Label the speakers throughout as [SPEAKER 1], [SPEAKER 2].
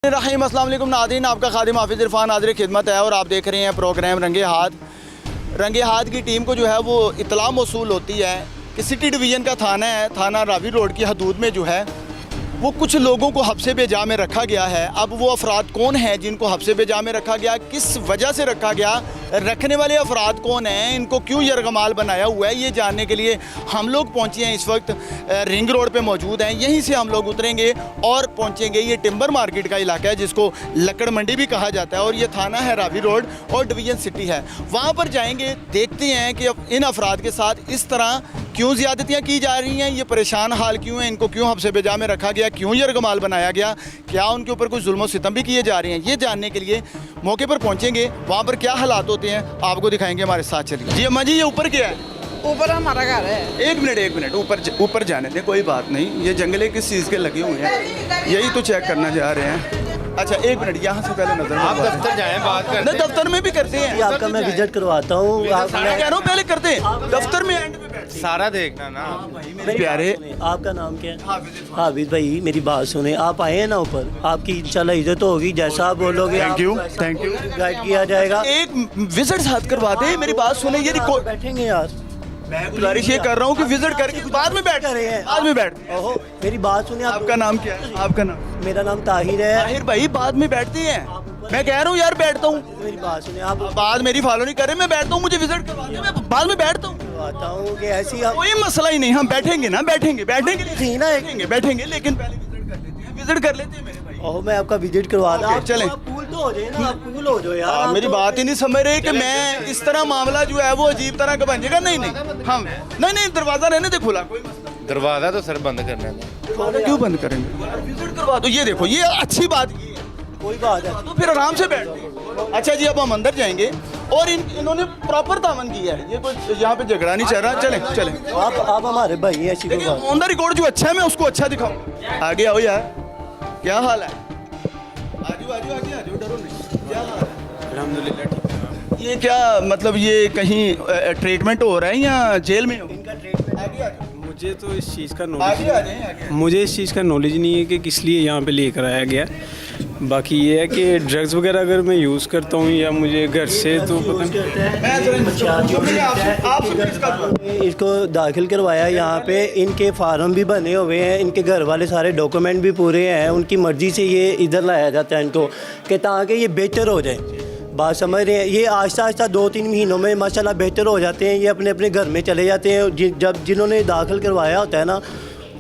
[SPEAKER 1] रहीम अस्सलाम वालेकुम नाज़रीन, आपका खादिम हाफिज़ इरफान हाज़िर खिदमत है और आप देख रहे हैं प्रोग्राम रंगे हाथ। रंगे हाथ की टीम को जो है वो इत्तला मौसूल होती है कि सिटी डिवीज़न का थाना है, थाना रावी रोड की हदूद में जो है वो कुछ लोगों को हब्से बेजा में रखा गया है। अब वो अफराद कौन हैं जिनको हब्से बेजा में रखा गया, किस वजह से रखा गया, रखने वाले अफराद कौन हैं, इनको क्यों यरगमाल बनाया हुआ है, ये जानने के लिए हम लोग पहुँचे हैं। इस वक्त रिंग रोड पे मौजूद हैं। यहीं से हम लोग उतरेंगे और पहुँचेंगे। ये टिम्बर मार्केट का इलाका है जिसको लकड़ मंडी भी कहा जाता है और ये थाना है रावी रोड और डिवीज़न सिटी है। वहाँ पर जाएंगे, देखते हैं कि इन अफराद के साथ इस तरह क्यों ज़्यादतियाँ की जा रही हैं, ये परेशान हाल क्यों हैं, इनको क्यों हब्से बेजा में रखा गया, क्यों यरगमाल बनाया गया, क्या उनके ऊपर कोई जुल्म सितम भी किए जा रहे हैं, ये जानने के लिए मौके पर पहुंचेंगे। वहाँ पर क्या हालात होते हैं आपको दिखाएंगे, हमारे साथ चलिए। जी अम्मा जी, ये ऊपर क्या है?
[SPEAKER 2] ऊपर हमारा घर है।
[SPEAKER 1] एक मिनट ऊपर जाने दें, कोई बात नहीं। ये जंगले किस चीज़ के लगे हुए हैं यही तो चेक करना चाह रहे हैं। अच्छा एक मिनट, यहाँ से पहले नजर
[SPEAKER 3] आप दफ्तर जाएं, बात करते हैं।
[SPEAKER 1] दफ्तर में भी करते हैं
[SPEAKER 4] आपका मैं विजिट करवाता हूँ।
[SPEAKER 1] मैं कह रहा हूँ पहले करते हैं दफ्तर में, एंड पे
[SPEAKER 3] सारा देखना ना।
[SPEAKER 1] प्यारे,
[SPEAKER 4] आपका नाम क्या है? हाफिज भाई, मेरी बात सुने, आप आए हैं ना ऊपर, आपकी इंशाल्लाह इज्जत होगी, जैसा आप बोलोगे
[SPEAKER 1] थैंक यू
[SPEAKER 4] गाइड किया जाएगा।
[SPEAKER 1] एक विजिट साथ करवा दे, मेरी बात सुने। ये
[SPEAKER 4] बैठेंगे यार,
[SPEAKER 1] मैं गुजारिश ये कर रहा हूँ कि विजिट करके बाद में बैठ
[SPEAKER 4] रहे हैं,
[SPEAKER 1] बाद में बैठ।
[SPEAKER 4] ओहो मेरी बात सुनिए।
[SPEAKER 1] आपका नाम क्या है? आपका नाम?
[SPEAKER 4] मेरा नाम ताहिर है।
[SPEAKER 1] ताहिर भाई, बाद में बैठते हैं। मैं कह रहा हूँ यार बैठता हूँ।
[SPEAKER 4] मेरी बात सुनिए, आप
[SPEAKER 1] बात मेरी फॉलो नहीं कर रहे, मैं बैठता हूँ, मुझे विजिट करवा दे, मैं बाद में बैठता हूँ।
[SPEAKER 4] करवाता हूँ कि ऐसी आप
[SPEAKER 1] कोई मसला ही नहीं, हम बैठेंगे ना, बैठेंगे
[SPEAKER 4] थी ना एक
[SPEAKER 1] बैठेंगे, लेकिन पहले विजिट कर लेते हैं मेरे भाई।
[SPEAKER 4] ओहो मैं आपका विजिट करवाता हूँ।
[SPEAKER 1] चलें।
[SPEAKER 4] आप कूल तो हो जाए ना, आप कूल हो जाओ यार। आप
[SPEAKER 1] मेरी
[SPEAKER 4] तो-
[SPEAKER 1] बात ही नहीं समझ रहे कि मैं इस तरह मामला जो है वो अजीब तरह का बन जाएगा। नहीं हम नहीं, दरवाजा रहने दे खुला, कोई मसला
[SPEAKER 3] दरवाजा तो सर बंद करना है।
[SPEAKER 1] नहीं। क्यों बंद करेंगे? विजिट करवा दो। ये देखो, ये अच्छी बात की है,
[SPEAKER 4] कोई बात है
[SPEAKER 1] तो फिर आराम से बैठते हैं। अच्छा जी, अब हम अंदर जाएंगे और इन्होंने प्रॉपर तावन किया है, ये कोई यहाँ पे झगड़ा नहीं चल रहा। चले
[SPEAKER 4] आप हमारे भाई हैं, ऐसी कोई
[SPEAKER 1] देखिए
[SPEAKER 4] बात
[SPEAKER 1] ऑन द रिकॉर्ड जो अच्छा है मैं उसको अच्छा दिखाऊं। आगे आओ यार, क्या हाल है? आजू डरो नहीं। क्या हाल है?
[SPEAKER 3] अल्हम्दुलिल्लाह।
[SPEAKER 1] ये क्या मतलब, ये कहीं ट्रीटमेंट हो रहा है या जेल में हो?
[SPEAKER 5] मुझे तो इस चीज़ का
[SPEAKER 1] आगे
[SPEAKER 5] नॉलेज
[SPEAKER 1] आ जाए।
[SPEAKER 5] मुझे इस चीज़ का नॉलेज नहीं है कि किस लिए यहाँ पे लेकर आया गया। बाकी ये है कि ड्रग्स वगैरह अगर मैं यूज़ करता हूँ या मुझे घर से तो पता नहीं।
[SPEAKER 4] इसको दाखिल करवाया यहाँ पे, इनके फार्म भी बने हुए हैं, इनके घर वाले सारे डॉक्यूमेंट भी पूरे हैं, उनकी मर्ज़ी से ये इधर लाया जाता है इनको कि ताकि ये बेहतर हो जाए। बात समझ रहे हैं? ये आहिस्ता आहिस्ता 2-3 महीनों में माशाल्लाह बेहतर हो जाते हैं, ये अपने अपने घर में चले जाते हैं। जब जिन्होंने दाखिल करवाया होता है ना,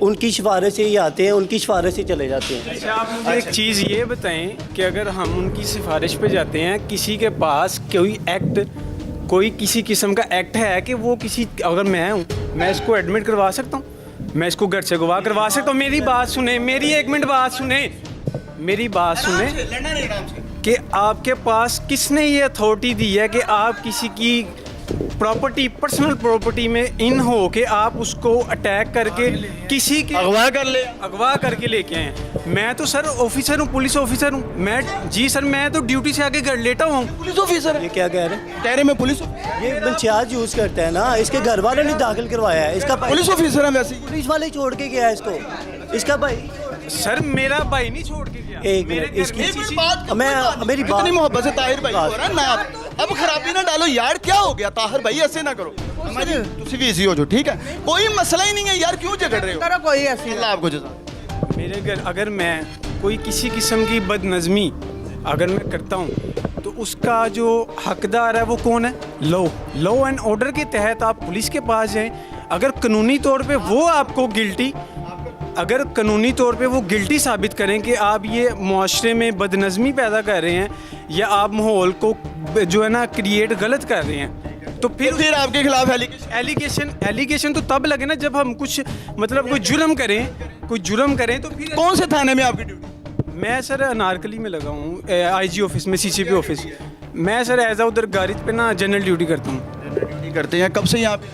[SPEAKER 4] उनकी सिफारिश से ही आते हैं, उनकी सिफारिश से चले जाते हैं।
[SPEAKER 5] अच्छा, आप मुझे एक चीज़ ये बताएं कि अगर हम उनकी सिफारिश पे जाते हैं, किसी के पास कोई एक्ट, कोई किसी किस्म का एक्ट है कि वो किसी, अगर मैं हूँ, मैं इसको एडमिट करवा सकता हूँ, मैं इसको घर से गवाह करवा सकता हूँ। मेरी बात सुने, मेरी 1 मिनट बात सुने, मेरी बात सुने कि आपके पास किसने ये अथॉरिटी दी है कि आप किसी की प्रॉपर्टी, पर्सनल प्रॉपर्टी में इन हो के आप उसको अटैक करके किसी के अगवा करके लेके आए? मैं तो सर ऑफिसर हूँ, पुलिस ऑफिसर हूँ मैं। जी सर, मैं तो ड्यूटी से आके घर लेटा हुआ हूँ।
[SPEAKER 1] पुलिस ऑफिसर
[SPEAKER 4] ये क्या कह रहे हैं?
[SPEAKER 1] कह रहे मैं पुलिस,
[SPEAKER 4] ये पंचायत यूज़ करता है ना, इसके घर वालों ने दाखिल करवाया है। इसका भाई
[SPEAKER 1] पुलिस ऑफिसर है वैसे।
[SPEAKER 4] पुलिस वाले छोड़ के गया है इसको, इसका भाई।
[SPEAKER 5] सर मेरा भाई नहीं छोड़ के गया।
[SPEAKER 4] एक
[SPEAKER 5] मेरे
[SPEAKER 4] मिनट,
[SPEAKER 5] घर
[SPEAKER 4] इसकी
[SPEAKER 5] में
[SPEAKER 1] मेरी
[SPEAKER 5] किसी-
[SPEAKER 1] बात
[SPEAKER 4] मेरी बात
[SPEAKER 1] इतनी मोहब्बत से ताहिर भाई हो रहा है ना, अब खराबी ना डालो यार। क्या हो गया ताहिर भाई, ऐसे ना करो। तुसी भी इसी हो जो, ठीक है, कोई मसला ही नहीं है यार, क्यों झगड़ रहे हो?
[SPEAKER 2] करो कोई ऐसी
[SPEAKER 1] अल्लाह आपको जज़ा।
[SPEAKER 5] मेरे घर अगर मैं कोई किसी किस्म की बदनज़मी अगर मैं करता हूँ तो उसका जो हकदार है वो कौन है? लॉ एंड ऑर्डर के तहत आप पुलिस के पास जाएं। अगर कानूनी तौर पे वो आपको गिल्टी, अगर कानूनी तौर पे वो गिल्टी साबित करें कि आप ये मुआशरे में बदनज़मी पैदा कर रहे हैं या आप माहौल को जो है ना क्रिएट गलत कर रहे हैं, तो फिर
[SPEAKER 1] आपके खिलाफ
[SPEAKER 5] एलिगेशन तो तब लगे ना जब हम कुछ मतलब कोई जुर्म करें तो फिर।
[SPEAKER 1] कौन से थाने में आपकी ड्यूटी?
[SPEAKER 5] मैं सर अनारकली में लगा हूँ, आईजी ऑफिस में, सीसीपी ऑफिस। मैं सर एज उधर गारिज पे ना जनरल ड्यूटी करता हूँ।
[SPEAKER 1] ड्यूटी करते हैं कब से यहाँ पे?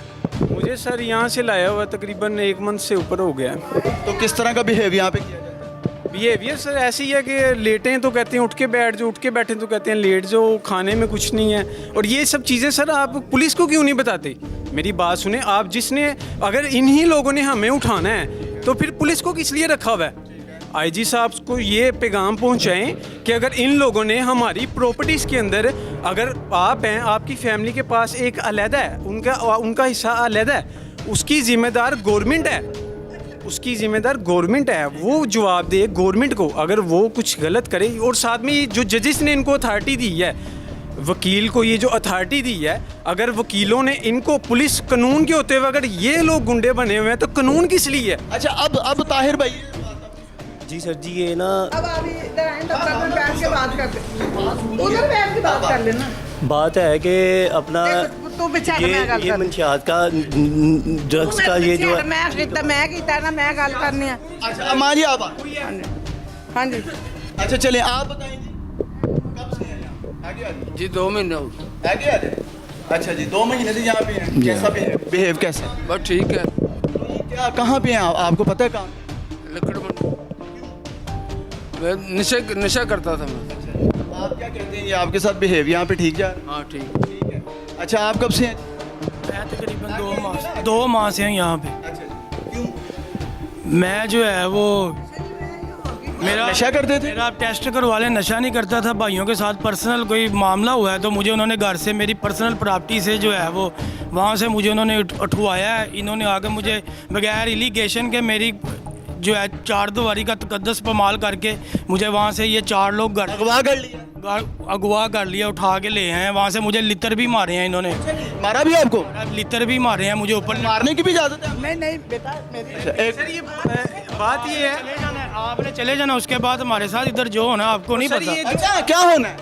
[SPEAKER 5] मुझे सर यहाँ से लाया हुआ तकरीबन 1 मंथ से ऊपर हो गया है।
[SPEAKER 1] तो किस तरह का बिहेव यहाँ पे किया जाता है?
[SPEAKER 5] बिहेवियर सर ऐसे ही है कि लेटें तो कहते हैं उठ के बैठ जाओ, उठ के बैठें तो कहते हैं लेट जाओ, खाने में कुछ नहीं है। और ये सब चीज़ें सर आप पुलिस को क्यों नहीं बताते? मेरी बात सुने आप, जिसने अगर इन्हीं लोगों ने हमें उठाना है तो फिर पुलिस को किस लिए रखा हुआ है? आईजी साहब को ये पैगाम पहुंचाएं कि अगर इन लोगों ने हमारी प्रॉपर्टीज़ के अंदर, अगर आप हैं, आपकी फैमिली के पास एक अलहदा है, उनका हिस्सा अलहदा है, उसकी ज़िम्मेदार गवर्नमेंट है, उसकी ज़िम्मेदार गवर्नमेंट है, वो जवाब दे गवर्नमेंट को अगर वो कुछ गलत करे। और साथ में ये जो जजेस ने इनको अथॉरिटी दी है, वकील को ये जो अथॉरिटी दी है, अगर वकीलों ने इनको, पुलिस कानून के होते हुए अगर ये लोग गुंडे बने हुए हैं तो कानून किस लिए है?
[SPEAKER 1] अच्छा अब ताहिर भाई,
[SPEAKER 4] जी सर जी, ये ना
[SPEAKER 2] अब अभी इधर आए, दफ्तर में बैठ के बात करते, उधर बैठ के बात कर लेना।
[SPEAKER 4] बात है कि अपना
[SPEAKER 2] तू बेचारा मैं गल
[SPEAKER 4] ये
[SPEAKER 2] कर,
[SPEAKER 4] मंशियात का, ड्रग्स का ये जो
[SPEAKER 2] मैं कीता ना, मैं गल करनी है।
[SPEAKER 1] अच्छा अम्मा जी आप
[SPEAKER 2] हाँ जी,
[SPEAKER 1] अच्छा चलिए आप बताएं जी, कब से हैं यहाँ? आगे आगे
[SPEAKER 6] जी 2 महीने हो गए।
[SPEAKER 1] आगे आ जाए। अच्छा जी 2 महीने से यहाँ पे हैं, कैसा बिहेव कैसा है?
[SPEAKER 6] बस ठीक है।
[SPEAKER 1] क्या कहाँ पे हैं आप? आपको पता है कहाँ?
[SPEAKER 6] लकड़ मंडी मैं नशा करता था मैं।
[SPEAKER 1] आप क्या कहते हैं, ये आपके साथ बिहेव यहाँ पे ठीक जा रहा
[SPEAKER 6] हाँ ठीक।
[SPEAKER 1] है? ठीक है। अच्छा आप कब से हैं?
[SPEAKER 7] मैं तकरीबन 2 माह से हूँ यहाँ पे।
[SPEAKER 1] अच्छा क्यों?
[SPEAKER 7] मैं जो है वो मेरा
[SPEAKER 1] नशा करते थे?
[SPEAKER 7] मेरा टेस्ट करवा लें, नशा नहीं करता था। भाइयों के साथ पर्सनल कोई मामला हुआ है तो मुझे उन्होंने घर से, मेरी पर्सनल प्रॉपर्टी से जो है वो वहाँ से मुझे उन्होंने उठवाया है। इन्होंने आकर मुझे बगैर इलीगेशन के मेरी जो है 4 दीवारी का तकद्दस पमाल करके मुझे वहाँ से ये 4 लोग घर
[SPEAKER 1] अगवा कर लिया?
[SPEAKER 7] अगवा कर लिया, उठा के ले हैं वहाँ से। मुझे लितर भी मारे हैं इन्होंने,
[SPEAKER 1] मारा भी आपको?
[SPEAKER 7] लितर भी मारे हैं मुझे ऊपर।
[SPEAKER 1] मारने की भी इजाजत है?
[SPEAKER 2] नहीं नहीं बेटा मेरी
[SPEAKER 1] एक
[SPEAKER 5] सर ये बात ये है,
[SPEAKER 7] आपने चले जाना, उसके बाद हमारे साथ इधर जो होना आपको नहीं
[SPEAKER 5] सर
[SPEAKER 7] पता।
[SPEAKER 5] ये
[SPEAKER 1] अच्छा क्या होना है?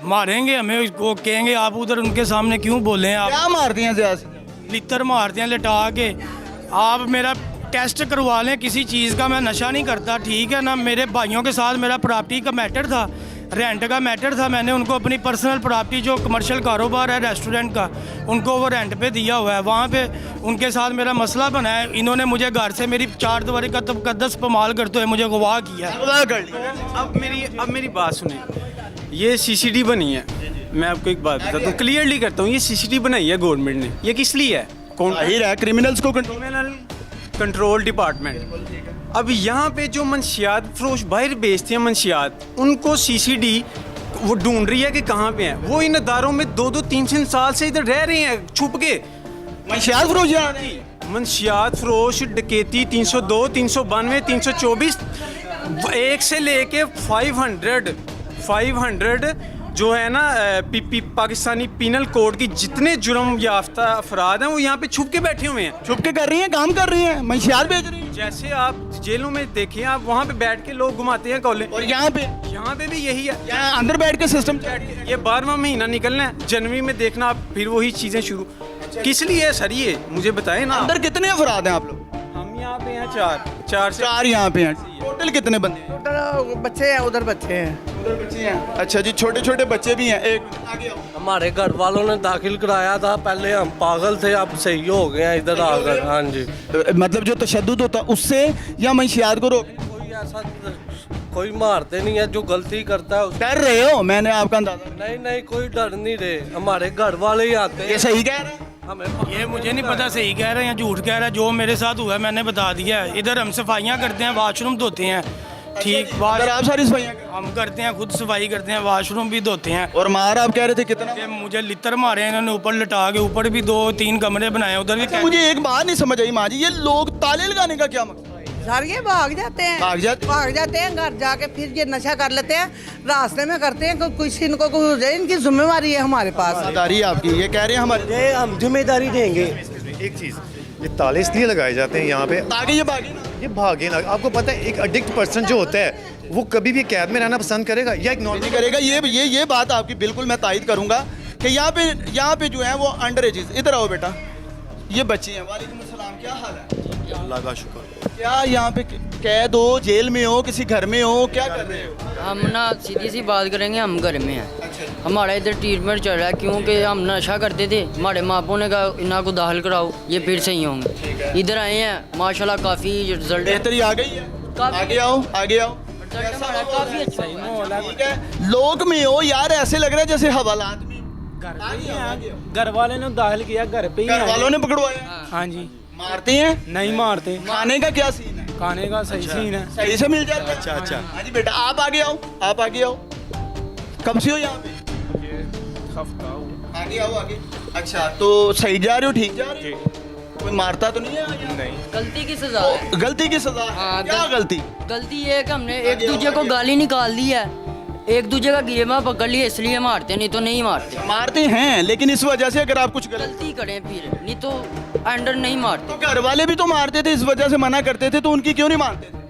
[SPEAKER 7] मारेंगे हमें, उसको कहेंगे आप उधर उनके सामने क्यों बोले हैं आप।
[SPEAKER 1] क्या मारती हैं ज्यादा?
[SPEAKER 7] लितर मारते हैं लिटा के। आप मेरा टेस्ट करवा लें किसी चीज़ का, मैं नशा नहीं करता, ठीक है ना। मेरे भाइयों के साथ मेरा प्रॉपर्टी का मैटर था, रेंट का मैटर था। मैंने उनको अपनी पर्सनल प्रॉपर्टी जो कमर्शियल कारोबार है रेस्टोरेंट का, उनको वो रेंट पे दिया हुआ है। वहाँ पे उनके साथ मेरा मसला बना है। इन्होंने मुझे घर से मेरी 4 दीवारी का तकद्दस पमाल करते हुए मुझे गवाह किया है।
[SPEAKER 1] अगवा कर लिया।
[SPEAKER 5] अब मेरी बात सुने, ये सीसीडी बनी है। मैं आपको एक बात बताता हूँ, क्लियरली करता हूँ, ये सीसीडी बनाई है गवर्नमेंट ने। ये किस लिए है? कौन?
[SPEAKER 1] जाहिर है क्रिमिनल्स को कंट्रोल।
[SPEAKER 5] Criminal control department. अब यहाँ पे जो मंशियात फरोश बाहर बेचते हैं मंशियात, उनको सीसीडी वो ढूंढ रही है कि कहाँ पे हैं। वो इन अदारों में 2-3 साल से इधर रह रहे हैं छुप के।
[SPEAKER 1] मंशियात फरोश यहाँ नहीं।
[SPEAKER 5] मंशियात फरोश, डकैती 302, 392, 324, 1 से लेके 500 जो है ना पाकिस्तानी पीनल कोड की जितने जुर्म याफ्ता अफराद हैं वो यहाँ पे छुप के बैठे हुए हैं।
[SPEAKER 1] छुप के कर रही हैं, काम कर रही हैं, मंशियात बेच रही हैं।
[SPEAKER 5] जैसे आप जेलों में देखिए, आप वहाँ पे बैठ के लोग घुमाते हैं कॉलेज,
[SPEAKER 1] और यहाँ पे
[SPEAKER 5] भी यही है।
[SPEAKER 1] यहाँ अंदर बैठ के सिस्टम
[SPEAKER 5] ये 12वां महीना निकलना है, जनवरी में देखना आप फिर वही चीज़ें शुरू। किस लिए है सर ये मुझे बताएं ना।
[SPEAKER 1] अंदर कितने अफराद हैं आप लोग?
[SPEAKER 5] हम यहाँ पे हैं 4 से
[SPEAKER 1] 4 यहाँ पे हैं। टोटल कितने बंदे हैं?
[SPEAKER 2] उधर बच्चे हैं, उधर बच्चे हैं।
[SPEAKER 1] उधर बच्चे हैं। अच्छा जी, छोटे छोटे बच्चे भी हैं। एक आगे आओ।
[SPEAKER 8] हमारे घर वालों ने दाखिल कराया था, पहले हम पागल थे, अब सही हो गए हैं इधर आकर। हाँ जी,
[SPEAKER 1] मतलब जो तशद्दुद होता है उससे या मंशियात को रोक?
[SPEAKER 8] कोई ऐसा कोई मारते नहीं है, जो गलती करता है
[SPEAKER 1] डर रहे हो? मैंने आपका अंदाजा।
[SPEAKER 8] नहीं कोई डर नहीं रहे, हमारे घर वाले ही आते
[SPEAKER 1] ये
[SPEAKER 8] हैं
[SPEAKER 1] सही कह रहे हैं?
[SPEAKER 8] हमें।
[SPEAKER 7] ये मुझे नहीं पता सही कह रहे हैं या झूठ कह रहा है। जो मेरे साथ हुआ है मैंने बता दिया है। इधर हम सफाइयाँ करते हैं, वाशरूम धोते हैं, ठीक।
[SPEAKER 1] अगर आप सारी सफाइयाँ करें?
[SPEAKER 7] हम करते हैं, खुद सफाई करते हैं, वाशरूम भी धोते हैं।
[SPEAKER 1] और मार आप कह रहे थे कितना?
[SPEAKER 7] ये मुझे लितर मारे हैं इन्होंने, ऊपर लिटा के। ऊपर भी 2-3 कमरे बनाए, उधर भी।
[SPEAKER 1] मुझे एक बात नहीं समझ आई माँ जी, ये लोग ताले लगाने का क्या मकसद?
[SPEAKER 2] सर ये भाग जाते हैं,
[SPEAKER 1] भाग जाते
[SPEAKER 2] हैं घर जाके, फिर ये नशा कर लेते हैं, रास्ते में करते हैं। कुछ इनको कुछ हो जाए, इनकी जिम्मेवारी है हमारे पास।
[SPEAKER 1] जिम्मेदारी आपकी, ये कह रहे हैं हमारे।
[SPEAKER 4] ये हम जिम्मेदारी देंगे।
[SPEAKER 9] एक चीज़, ये ताले इसलिए लगाए जाते हैं यहाँ पे,
[SPEAKER 1] आगे ये भागे ना।
[SPEAKER 9] ये भागे ना। आपको पता है एक एडिक्ट पर्सन जो होता है वो कभी भी कैद में रहना पसंद करेगा या एक
[SPEAKER 1] नहीं करेगा। ये बात आपकी बिल्कुल मैं तायद करूंगा कि यहाँ पे जो है वो अंडर एजेस। इधर आओ बेटा, ये बच्चे हैं। वालेकुम अस्सलाम, क्या हाल है?
[SPEAKER 9] अल्लाह का शुक्र।
[SPEAKER 1] क्या यहाँ पे कैद हो, जेल में हो, किसी घर में हो, क्या कर रहे हो?
[SPEAKER 10] हम ना सीधी सी बात करेंगे, हम घर में हैं। हमारा इधर ट्रीटमेंट चल रहा है क्योंकि हम नशा करते थे। हमारे माँ बापों ने कहा इन्हें को दाखिल कराओ, ये फिर सही होंगे। इधर आए हैं, माशाल्लाह काफ़ी रिजल्ट
[SPEAKER 1] बेहतरी आ गई है। आगे आओ, आगे आओ।
[SPEAKER 10] काफ़ी अच्छा है।
[SPEAKER 1] ठीक है, लोग में हो यार, ऐसे लग रहा है जैसे हवालात में।
[SPEAKER 5] घर वाले ने दाखिल किया, घर पे ही
[SPEAKER 1] घर वालों ने पकड़वाया?
[SPEAKER 5] हाँ जी।
[SPEAKER 1] मारते हैं?
[SPEAKER 5] नहीं मारते।
[SPEAKER 1] खाने का क्या सीन है?
[SPEAKER 5] खाने का सही सीन है।
[SPEAKER 1] सही से मिल जाता है। अच्छा। हाँ जी बेटा, आप आगे आओ, आप आगे आओ। कब से हो यहाँ पे?
[SPEAKER 5] हफ्ता हो।
[SPEAKER 1] आगे आओ आगे। अच्छा, तो सही जा रहे हो, ठीक जा रहे हो? कोई मारता तो नहीं है यहाँ?
[SPEAKER 5] नहीं।
[SPEAKER 10] गलती की सजा है।
[SPEAKER 1] गलती की सजा है?
[SPEAKER 10] हाँ,
[SPEAKER 1] क्या गलती?
[SPEAKER 10] गलती ये है कि हमने एक दूसरे को गाली निकाल दी है, एक दूसरे का गिरेमा पकड़ लिया, इसलिए मारते, नहीं तो नहीं मारते।
[SPEAKER 1] मारते हैं, लेकिन इस वजह से अगर आप कुछ
[SPEAKER 10] गलती करें फिर, नहीं तो अंडर नहीं मारते।
[SPEAKER 1] तो घर वाले भी तो मारते थे, इस वजह से मना करते थे, तो उनकी क्यों नहीं मानते थे?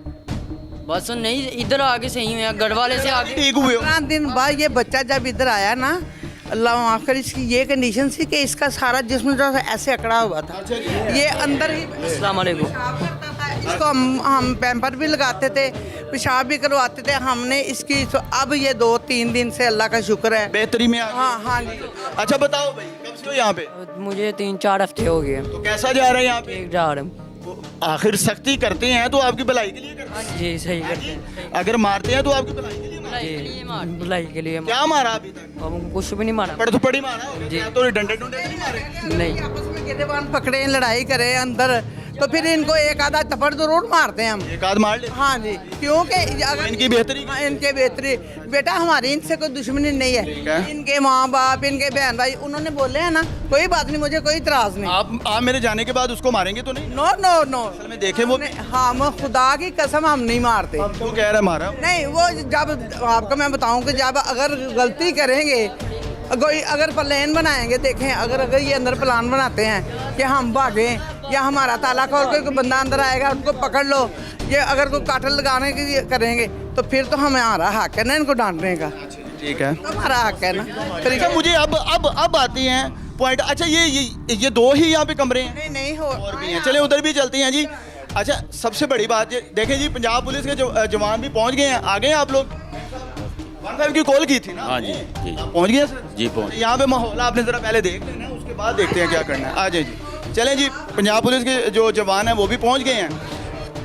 [SPEAKER 10] बस नहीं, इधर आगे सही हुए, घर वाले से आगे
[SPEAKER 1] ठीक हुए हो?
[SPEAKER 2] 15 दिन बाद ये बच्चा जब इधर आया ना, अल्लाह माफ कर, इसकी ये कंडीशन थी कि इसका सारा जिस्म जो है ऐसे अकड़ा हुआ था, ये अंदर ही
[SPEAKER 10] अस्सलाम वालेकुम।
[SPEAKER 2] पेशाब करता था। इसको हम पैम्पर भी लगाते थे, पेशाब भी करवाते थे हमने इसकी। तो अब ये 2-3 दिन से अल्लाह का शुक्र है
[SPEAKER 1] बेहतरी में आ गए।
[SPEAKER 2] हाँ हाँ जी।
[SPEAKER 1] अच्छा बताओ भाई, कब से हो यहाँ पे?
[SPEAKER 10] मुझे 3-4 हफ्ते हो गए।
[SPEAKER 1] तो कैसा जा रहा है यहाँ पे?
[SPEAKER 10] जा रहे
[SPEAKER 1] आखिर सख्ती करते हैं तो आपकी भलाई के लिए करते हैं।
[SPEAKER 10] जी, सही करते हैं।
[SPEAKER 1] अगर मारते हैं तो आपकी भलाई के लिए
[SPEAKER 10] भलाई के लिए
[SPEAKER 1] क्या मारा अभी तक?
[SPEAKER 10] हम कुछ भी नहीं मारा।
[SPEAKER 1] पड़ तो पड़ी मारा होगा। क्या तो डंडे डंडे नहीं मारे?
[SPEAKER 10] नहीं।
[SPEAKER 2] आपस में गिरेबान पकड़े, लड़ाई करे अंदर, तो फिर इनको एक आधा थप्पड़ जरूर मारते हैं हम।
[SPEAKER 1] एक आध मार ले।
[SPEAKER 2] हाँ जी, क्योंकि अगर
[SPEAKER 1] इनकी बेहतरी
[SPEAKER 2] हाँ, इनके बेहतरी बेटा, हमारी इनसे कोई दुश्मनी नहीं
[SPEAKER 1] ठीक
[SPEAKER 2] है।
[SPEAKER 1] है।
[SPEAKER 2] इनके माँ बाप, इनके बहन भाई, उन्होंने बोले हैं ना, कोई बात नहीं, मुझे कोई इतराज नहीं।
[SPEAKER 1] आप मेरे जाने के बाद उसको मारेंगे तो नहीं?
[SPEAKER 2] नो नो नो,
[SPEAKER 1] असल में देखे वो
[SPEAKER 2] हम खुदा की कसम हम नहीं मारते।
[SPEAKER 1] वो कह रहा है मारा।
[SPEAKER 2] नहीं, वो जब आपको मैं बताऊं कि जब अगर गलती करेंगे, कोई अगर प्लान बनाएंगे, देखें अगर ये अंदर प्लान बनाते हैं कि हम भागें या हमारा ताला खोल के कोई बंदा अंदर आएगा उनको पकड़ लो, ये अगर कोई काटल लगाने की करेंगे तो फिर तो हमारा हक है ना इनको डांटने का।
[SPEAKER 1] ठीक है,
[SPEAKER 2] तो हमारा हक है ना।
[SPEAKER 1] अच्छा मुझे अब आती हैं पॉइंट। अच्छा ये 2 ही यहाँ पे कमरे हैं?
[SPEAKER 2] नहीं नहीं हो
[SPEAKER 1] और भी हैं, चले उधर भी चलते हैं जी। अच्छा सबसे बड़ी बात ये देखें जी, पंजाब पुलिस के जवान भी पहुँच गए हैं। आ गए हैं आप लोग? 15 की कॉल की थी ना?
[SPEAKER 3] हाँ जी, जी।
[SPEAKER 1] आप पहुँच गए सर?
[SPEAKER 3] जी, पहुँच।
[SPEAKER 1] यहाँ पे माहौल आपने ज़रा पहले देख लेना, उसके बाद देखते हैं क्या करना है। आ जाए जी, चलें जी। पंजाब पुलिस के जो जवान हैं वो भी पहुँच गए हैं।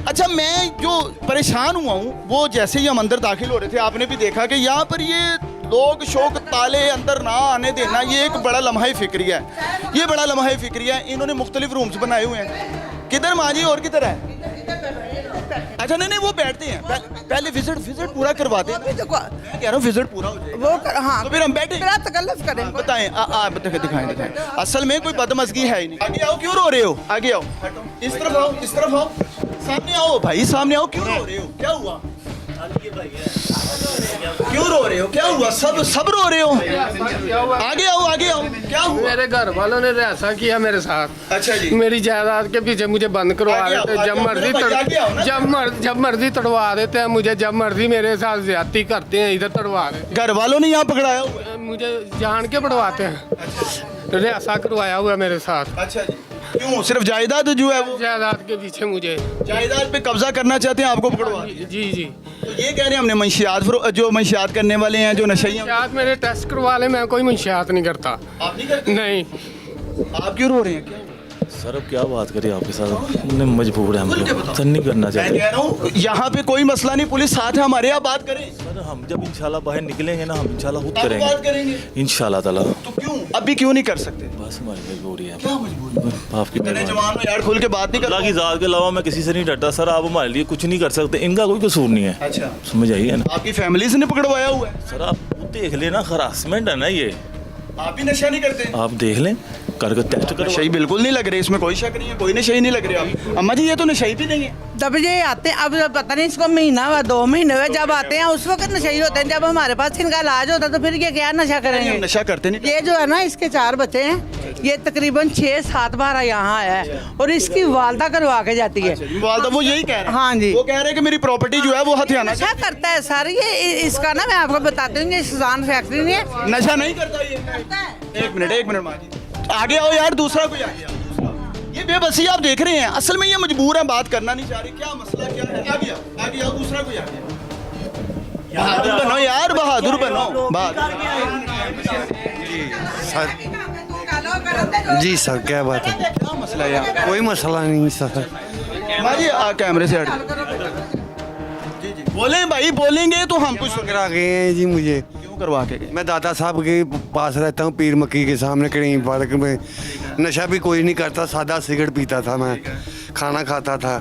[SPEAKER 1] अच्छा मैं जो परेशान हुआ हूँ वो जैसे ही हम अंदर दाखिल हो रहे थे, आपने भी देखा कि यहाँ पर ये लोग शौक ताले अंदर ना आने देना, ये एक बड़ा लम्हा फिक्रिया है। ये बड़ा लम्हा फिक्रिया है। इन्होंने मुख्तलिफ रूम्स बनाए हुए हैं। किधर माँ जी और किधर है? अच्छा नहीं वो बैठते हैं, पहले विजिट पूरा करवाते हैं। मैं कह रहा हूँ विजिट पूरा हो जाए
[SPEAKER 2] वो हाँ,
[SPEAKER 1] तो फिर हम बैठे
[SPEAKER 2] तकल्लुफ़ करें।
[SPEAKER 1] बताएं। आप दिखाएं। असल में कोई बदमज़गी है ही नहीं। आगे आओ, क्यों रो रहे हो? आगे आओ, इस तरफ आओ, इस तरफ आओ, सामने आओ भाई, सामने आओ। क्यों रो रहे हो? क्या हुआ? क्यों रो रहे हो? क्या हुआ? सब रो रहे हो? आगे आओ, क्या हुआ?
[SPEAKER 6] मेरे घर वालों ने ऐसा किया मेरे साथ।
[SPEAKER 1] अच्छा जी।
[SPEAKER 6] मेरी जायदाद के पीछे मुझे बंद करवा
[SPEAKER 1] आगे आओ,
[SPEAKER 6] देते,
[SPEAKER 1] आगे आओ,
[SPEAKER 6] जब मर्जी तड़वा देते हैं मुझे, जब मर्जी मेरे साथ ज्यादती करते हैं, इधर तड़वा देते
[SPEAKER 1] घर वालों ने यहाँ पकड़ाया हुआ?
[SPEAKER 6] हैं। मुझे जान के पड़वाते हैं, ऐसा करवाया हुआ मेरे साथ।
[SPEAKER 1] अच्छा जी, क्यों? सिर्फ जायदाद जो है वो?
[SPEAKER 6] जायदाद के पीछे मुझे
[SPEAKER 1] जायदाद पे कब्जा करना चाहते हैं, आपको पकड़वा?
[SPEAKER 6] जी जी।
[SPEAKER 1] तो ये कह रहे हैं हमने मंशियात जो मंशियात करने वाले हैं, जो नशइयाँ।
[SPEAKER 6] मंशियात मेरे टेस्ट करवा ले, मैं कोई मंशियात नहीं करता।
[SPEAKER 1] आप नहीं करते?
[SPEAKER 6] नहीं।
[SPEAKER 1] आप क्यों रो रहे हैं? क्या
[SPEAKER 11] सर अब क्या बात करें आपके साथ, मजबूर है हम लोग, सर नहीं करना
[SPEAKER 1] मैं
[SPEAKER 11] चाहते।
[SPEAKER 1] कह रहा हूँ यहाँ पे कोई मसला नहीं, पुलिस साथ है हमारे, आप बात करें।
[SPEAKER 11] सर हम जब इंशाल्लाह बाहर निकलेंगे ना, हम इंशाल्लाह खुद
[SPEAKER 1] आप बात
[SPEAKER 11] करेंगे
[SPEAKER 1] करेंगे
[SPEAKER 11] इंशाल्लाह ताला।
[SPEAKER 1] तो क्यों अभी क्यों नहीं कर सकते?
[SPEAKER 11] बस हमारी मजबूरी है,
[SPEAKER 1] क्या मजबूरी?
[SPEAKER 11] आपकी
[SPEAKER 1] इतने
[SPEAKER 11] मेहरबानी।
[SPEAKER 1] जवान में यार खुल के बात नहीं
[SPEAKER 11] अल्लाह
[SPEAKER 1] कर।
[SPEAKER 11] की ज़ात के अलावा मैं किसी से नहीं डरता सर, आप हमारे लिए कुछ नहीं कर सकते, इनका कोई कसूर नहीं है।
[SPEAKER 1] अच्छा,
[SPEAKER 11] समझ आइए ना
[SPEAKER 1] आपकी फैमिली से ने पकड़वाया हुआ है?
[SPEAKER 11] सर, आप देख लेना, हरासमेंट है ना ये,
[SPEAKER 1] आप भी नशा नहीं करते?
[SPEAKER 11] आप देख लें, करके टेस्ट करो।
[SPEAKER 1] नशई बिल्कुल नहीं लग रहे, इसमें कोई शक नहीं है, कोई नशई नहीं लग रहे आप। अम्मा जी ये तो नशई भी नहीं है।
[SPEAKER 2] जब ये आते हैं, अब पता नहीं इसको महीना हुआ 2 महीने हुए, जब आते हैं उस वक्त नशे होते हैं। जब हमारे पास इनका इलाज होता है तो फिर ये क्या नशा
[SPEAKER 1] हम
[SPEAKER 2] करेंगे?
[SPEAKER 1] नशा करते नहीं।
[SPEAKER 2] ये जो है ना, इसके 4 बच्चे हैं, ये तकरीबन 6-7 बार यहाँ आया है और इसकी वालदा करवा के जाती है।
[SPEAKER 1] वालदा वो यही कह रहे हैं?
[SPEAKER 2] हाँ जी।
[SPEAKER 1] वो कह रहे हैं कि मेरी प्रॉपर्टी जो है वो हथियाना।
[SPEAKER 2] नशा करता है सर ये, इसका ना मैं आपको बताती हूँ, ये सुजान फैक्ट्री नहीं है।
[SPEAKER 1] नशा नहीं करता ये। एक मिनट माँ जी, आगे आओ यार, दूसरा कोई आगे आओ। ये बेबसी आप देख रहे हैं, असल में ये मजबूर है, बात करना नहीं चाह रही। क्या मसला क्या है? आगे आओ, दूसरा कोई आगे आओ। बहादुर बनो यार, बहादुर बनो।
[SPEAKER 9] जी सर, क्या बात है?
[SPEAKER 1] क्या मसला है यार?
[SPEAKER 9] कोई मसला नहीं सर।
[SPEAKER 1] माँ जी कैमरे से हट जी जी बोलें भाई, बोलेंगे तो हम कुछ
[SPEAKER 9] करा गए हैं जी मुझे।
[SPEAKER 1] क्यों करवा के गए?
[SPEAKER 9] मैं दादा साहब के पास रहता हूँ, पीर मक्की के सामने कहीं पार्क में। नशा भी कोई नहीं करता, सादा सिगरेट पीता था मैं। खाना खाता था,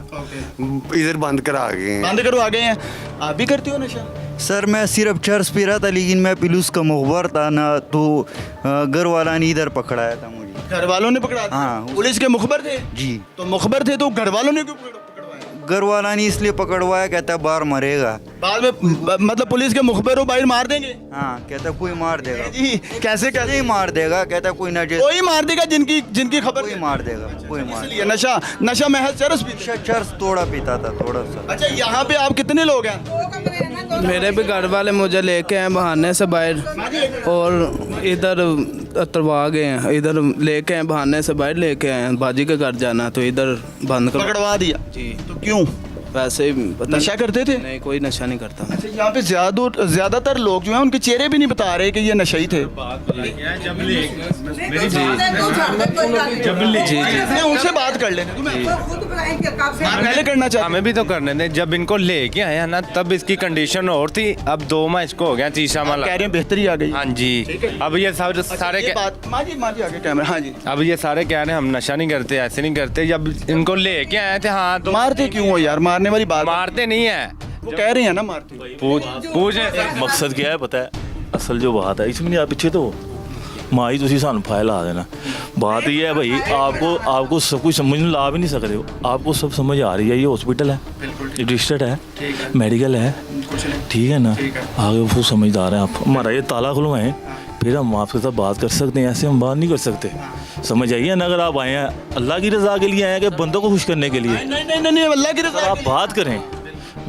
[SPEAKER 9] इधर बंद करा गए हैं।
[SPEAKER 1] बंद करवा गए हैं। आप भी करते हो नशा?
[SPEAKER 12] सर मैं सिर्फ चर्च पी रहा था, लेकिन मैं पुलिस का मुखबर था ना, तो घर वाला ने इधर पकड़ाया था मुझे।
[SPEAKER 1] घर वालों ने पकड़ा था?
[SPEAKER 12] हाँ।
[SPEAKER 1] पुलिस के मुखबर थे?
[SPEAKER 12] जी।
[SPEAKER 1] तो मुखबर थे तो घर वालों ने क्यों पकड़वाया?
[SPEAKER 12] घर वाला ने इसलिए पकड़वाया, कहता बाहर मरेगा।
[SPEAKER 1] बाद में मतलब पुलिस के मुखबर हो बाहर मार देंगे?
[SPEAKER 12] हाँ, कहता कोई मार देगा।
[SPEAKER 1] जी कैसे कैसे
[SPEAKER 12] ही मार देगा, कहता कोई ना
[SPEAKER 1] कोई मार देगा जिनकी खबर
[SPEAKER 12] कोई मार देगा, कोई मार
[SPEAKER 1] इसलिए नशा महज चरस पीते?
[SPEAKER 12] चर्च थोड़ा पीता था, थोड़ा सा।
[SPEAKER 1] अच्छा यहाँ पे आप कितने लोग हैं?
[SPEAKER 8] मेरे भी घर वाले मुझे लेके आए बहाने से बाहर और इधर उतरवा गए हैं, इधर लेके आए बहाने से बाहर लेके आए हैं, बाजी के घर जाना तो इधर बंद कर
[SPEAKER 1] पकड़वा दिया?
[SPEAKER 8] जी।
[SPEAKER 1] तो क्यों?
[SPEAKER 8] वैसे ही पता
[SPEAKER 1] नशा करते थे?
[SPEAKER 8] नहीं, कोई नशा नहीं करता।
[SPEAKER 1] अच्छा यहाँ पे ज्यादातर लोग जो हैं उनके चेहरे भी नहीं बता रहे कि ये नशई थे। मैं उनसे बात कर लेने दो, मैं पहले करना चाहता
[SPEAKER 3] हमें भी तो करने दें। जब इनको लेके आए हैं ना तब इसकी कंडीशन और थी, अब 2 माह इसको हो गया तीसरा माह।
[SPEAKER 1] कह रहे हैं बेहतरी आ गई।
[SPEAKER 3] हाँ जी। अब ये सारे
[SPEAKER 1] ये बात माँ जी आगे कैमरा। हाँ जी।
[SPEAKER 3] अब ये सारे कह रहे हैं हम नशा नहीं करते, ऐसे नहीं करते। जब इनको लेके आए थे, हाँ तो
[SPEAKER 1] मारते क्यों हो यार? मारने वाली बात
[SPEAKER 3] मारते नहीं है,
[SPEAKER 1] वो कह रहे हैं ना मारते।
[SPEAKER 3] पूछे
[SPEAKER 11] मकसद क्या है पता है? असल जो बात है इसमें नहीं, आप पीछे तो माँ ही तुम सानू फाइल ला देना। बात ये है भाई, आपको सब कुछ समझ ला भी नहीं सकते हो, आपको सब समझ आ रही है। ये हॉस्पिटल है, रजिस्टर्ड है, मेडिकल है, ठीक है ना? आगे वो समझदार हैं आप। हमारा ये ताला खुलवाएं फिर हम आपके साथ बात कर सकते हैं, ऐसे हम बात नहीं कर सकते। समझ आइए ना? अगर आप आए हैं अल्लाह की रज़ा के लिए आए हैं कि बंदों को खुश करने के लिए?
[SPEAKER 1] नहीं अल्लाह की रज़ा।
[SPEAKER 11] आप बात करें।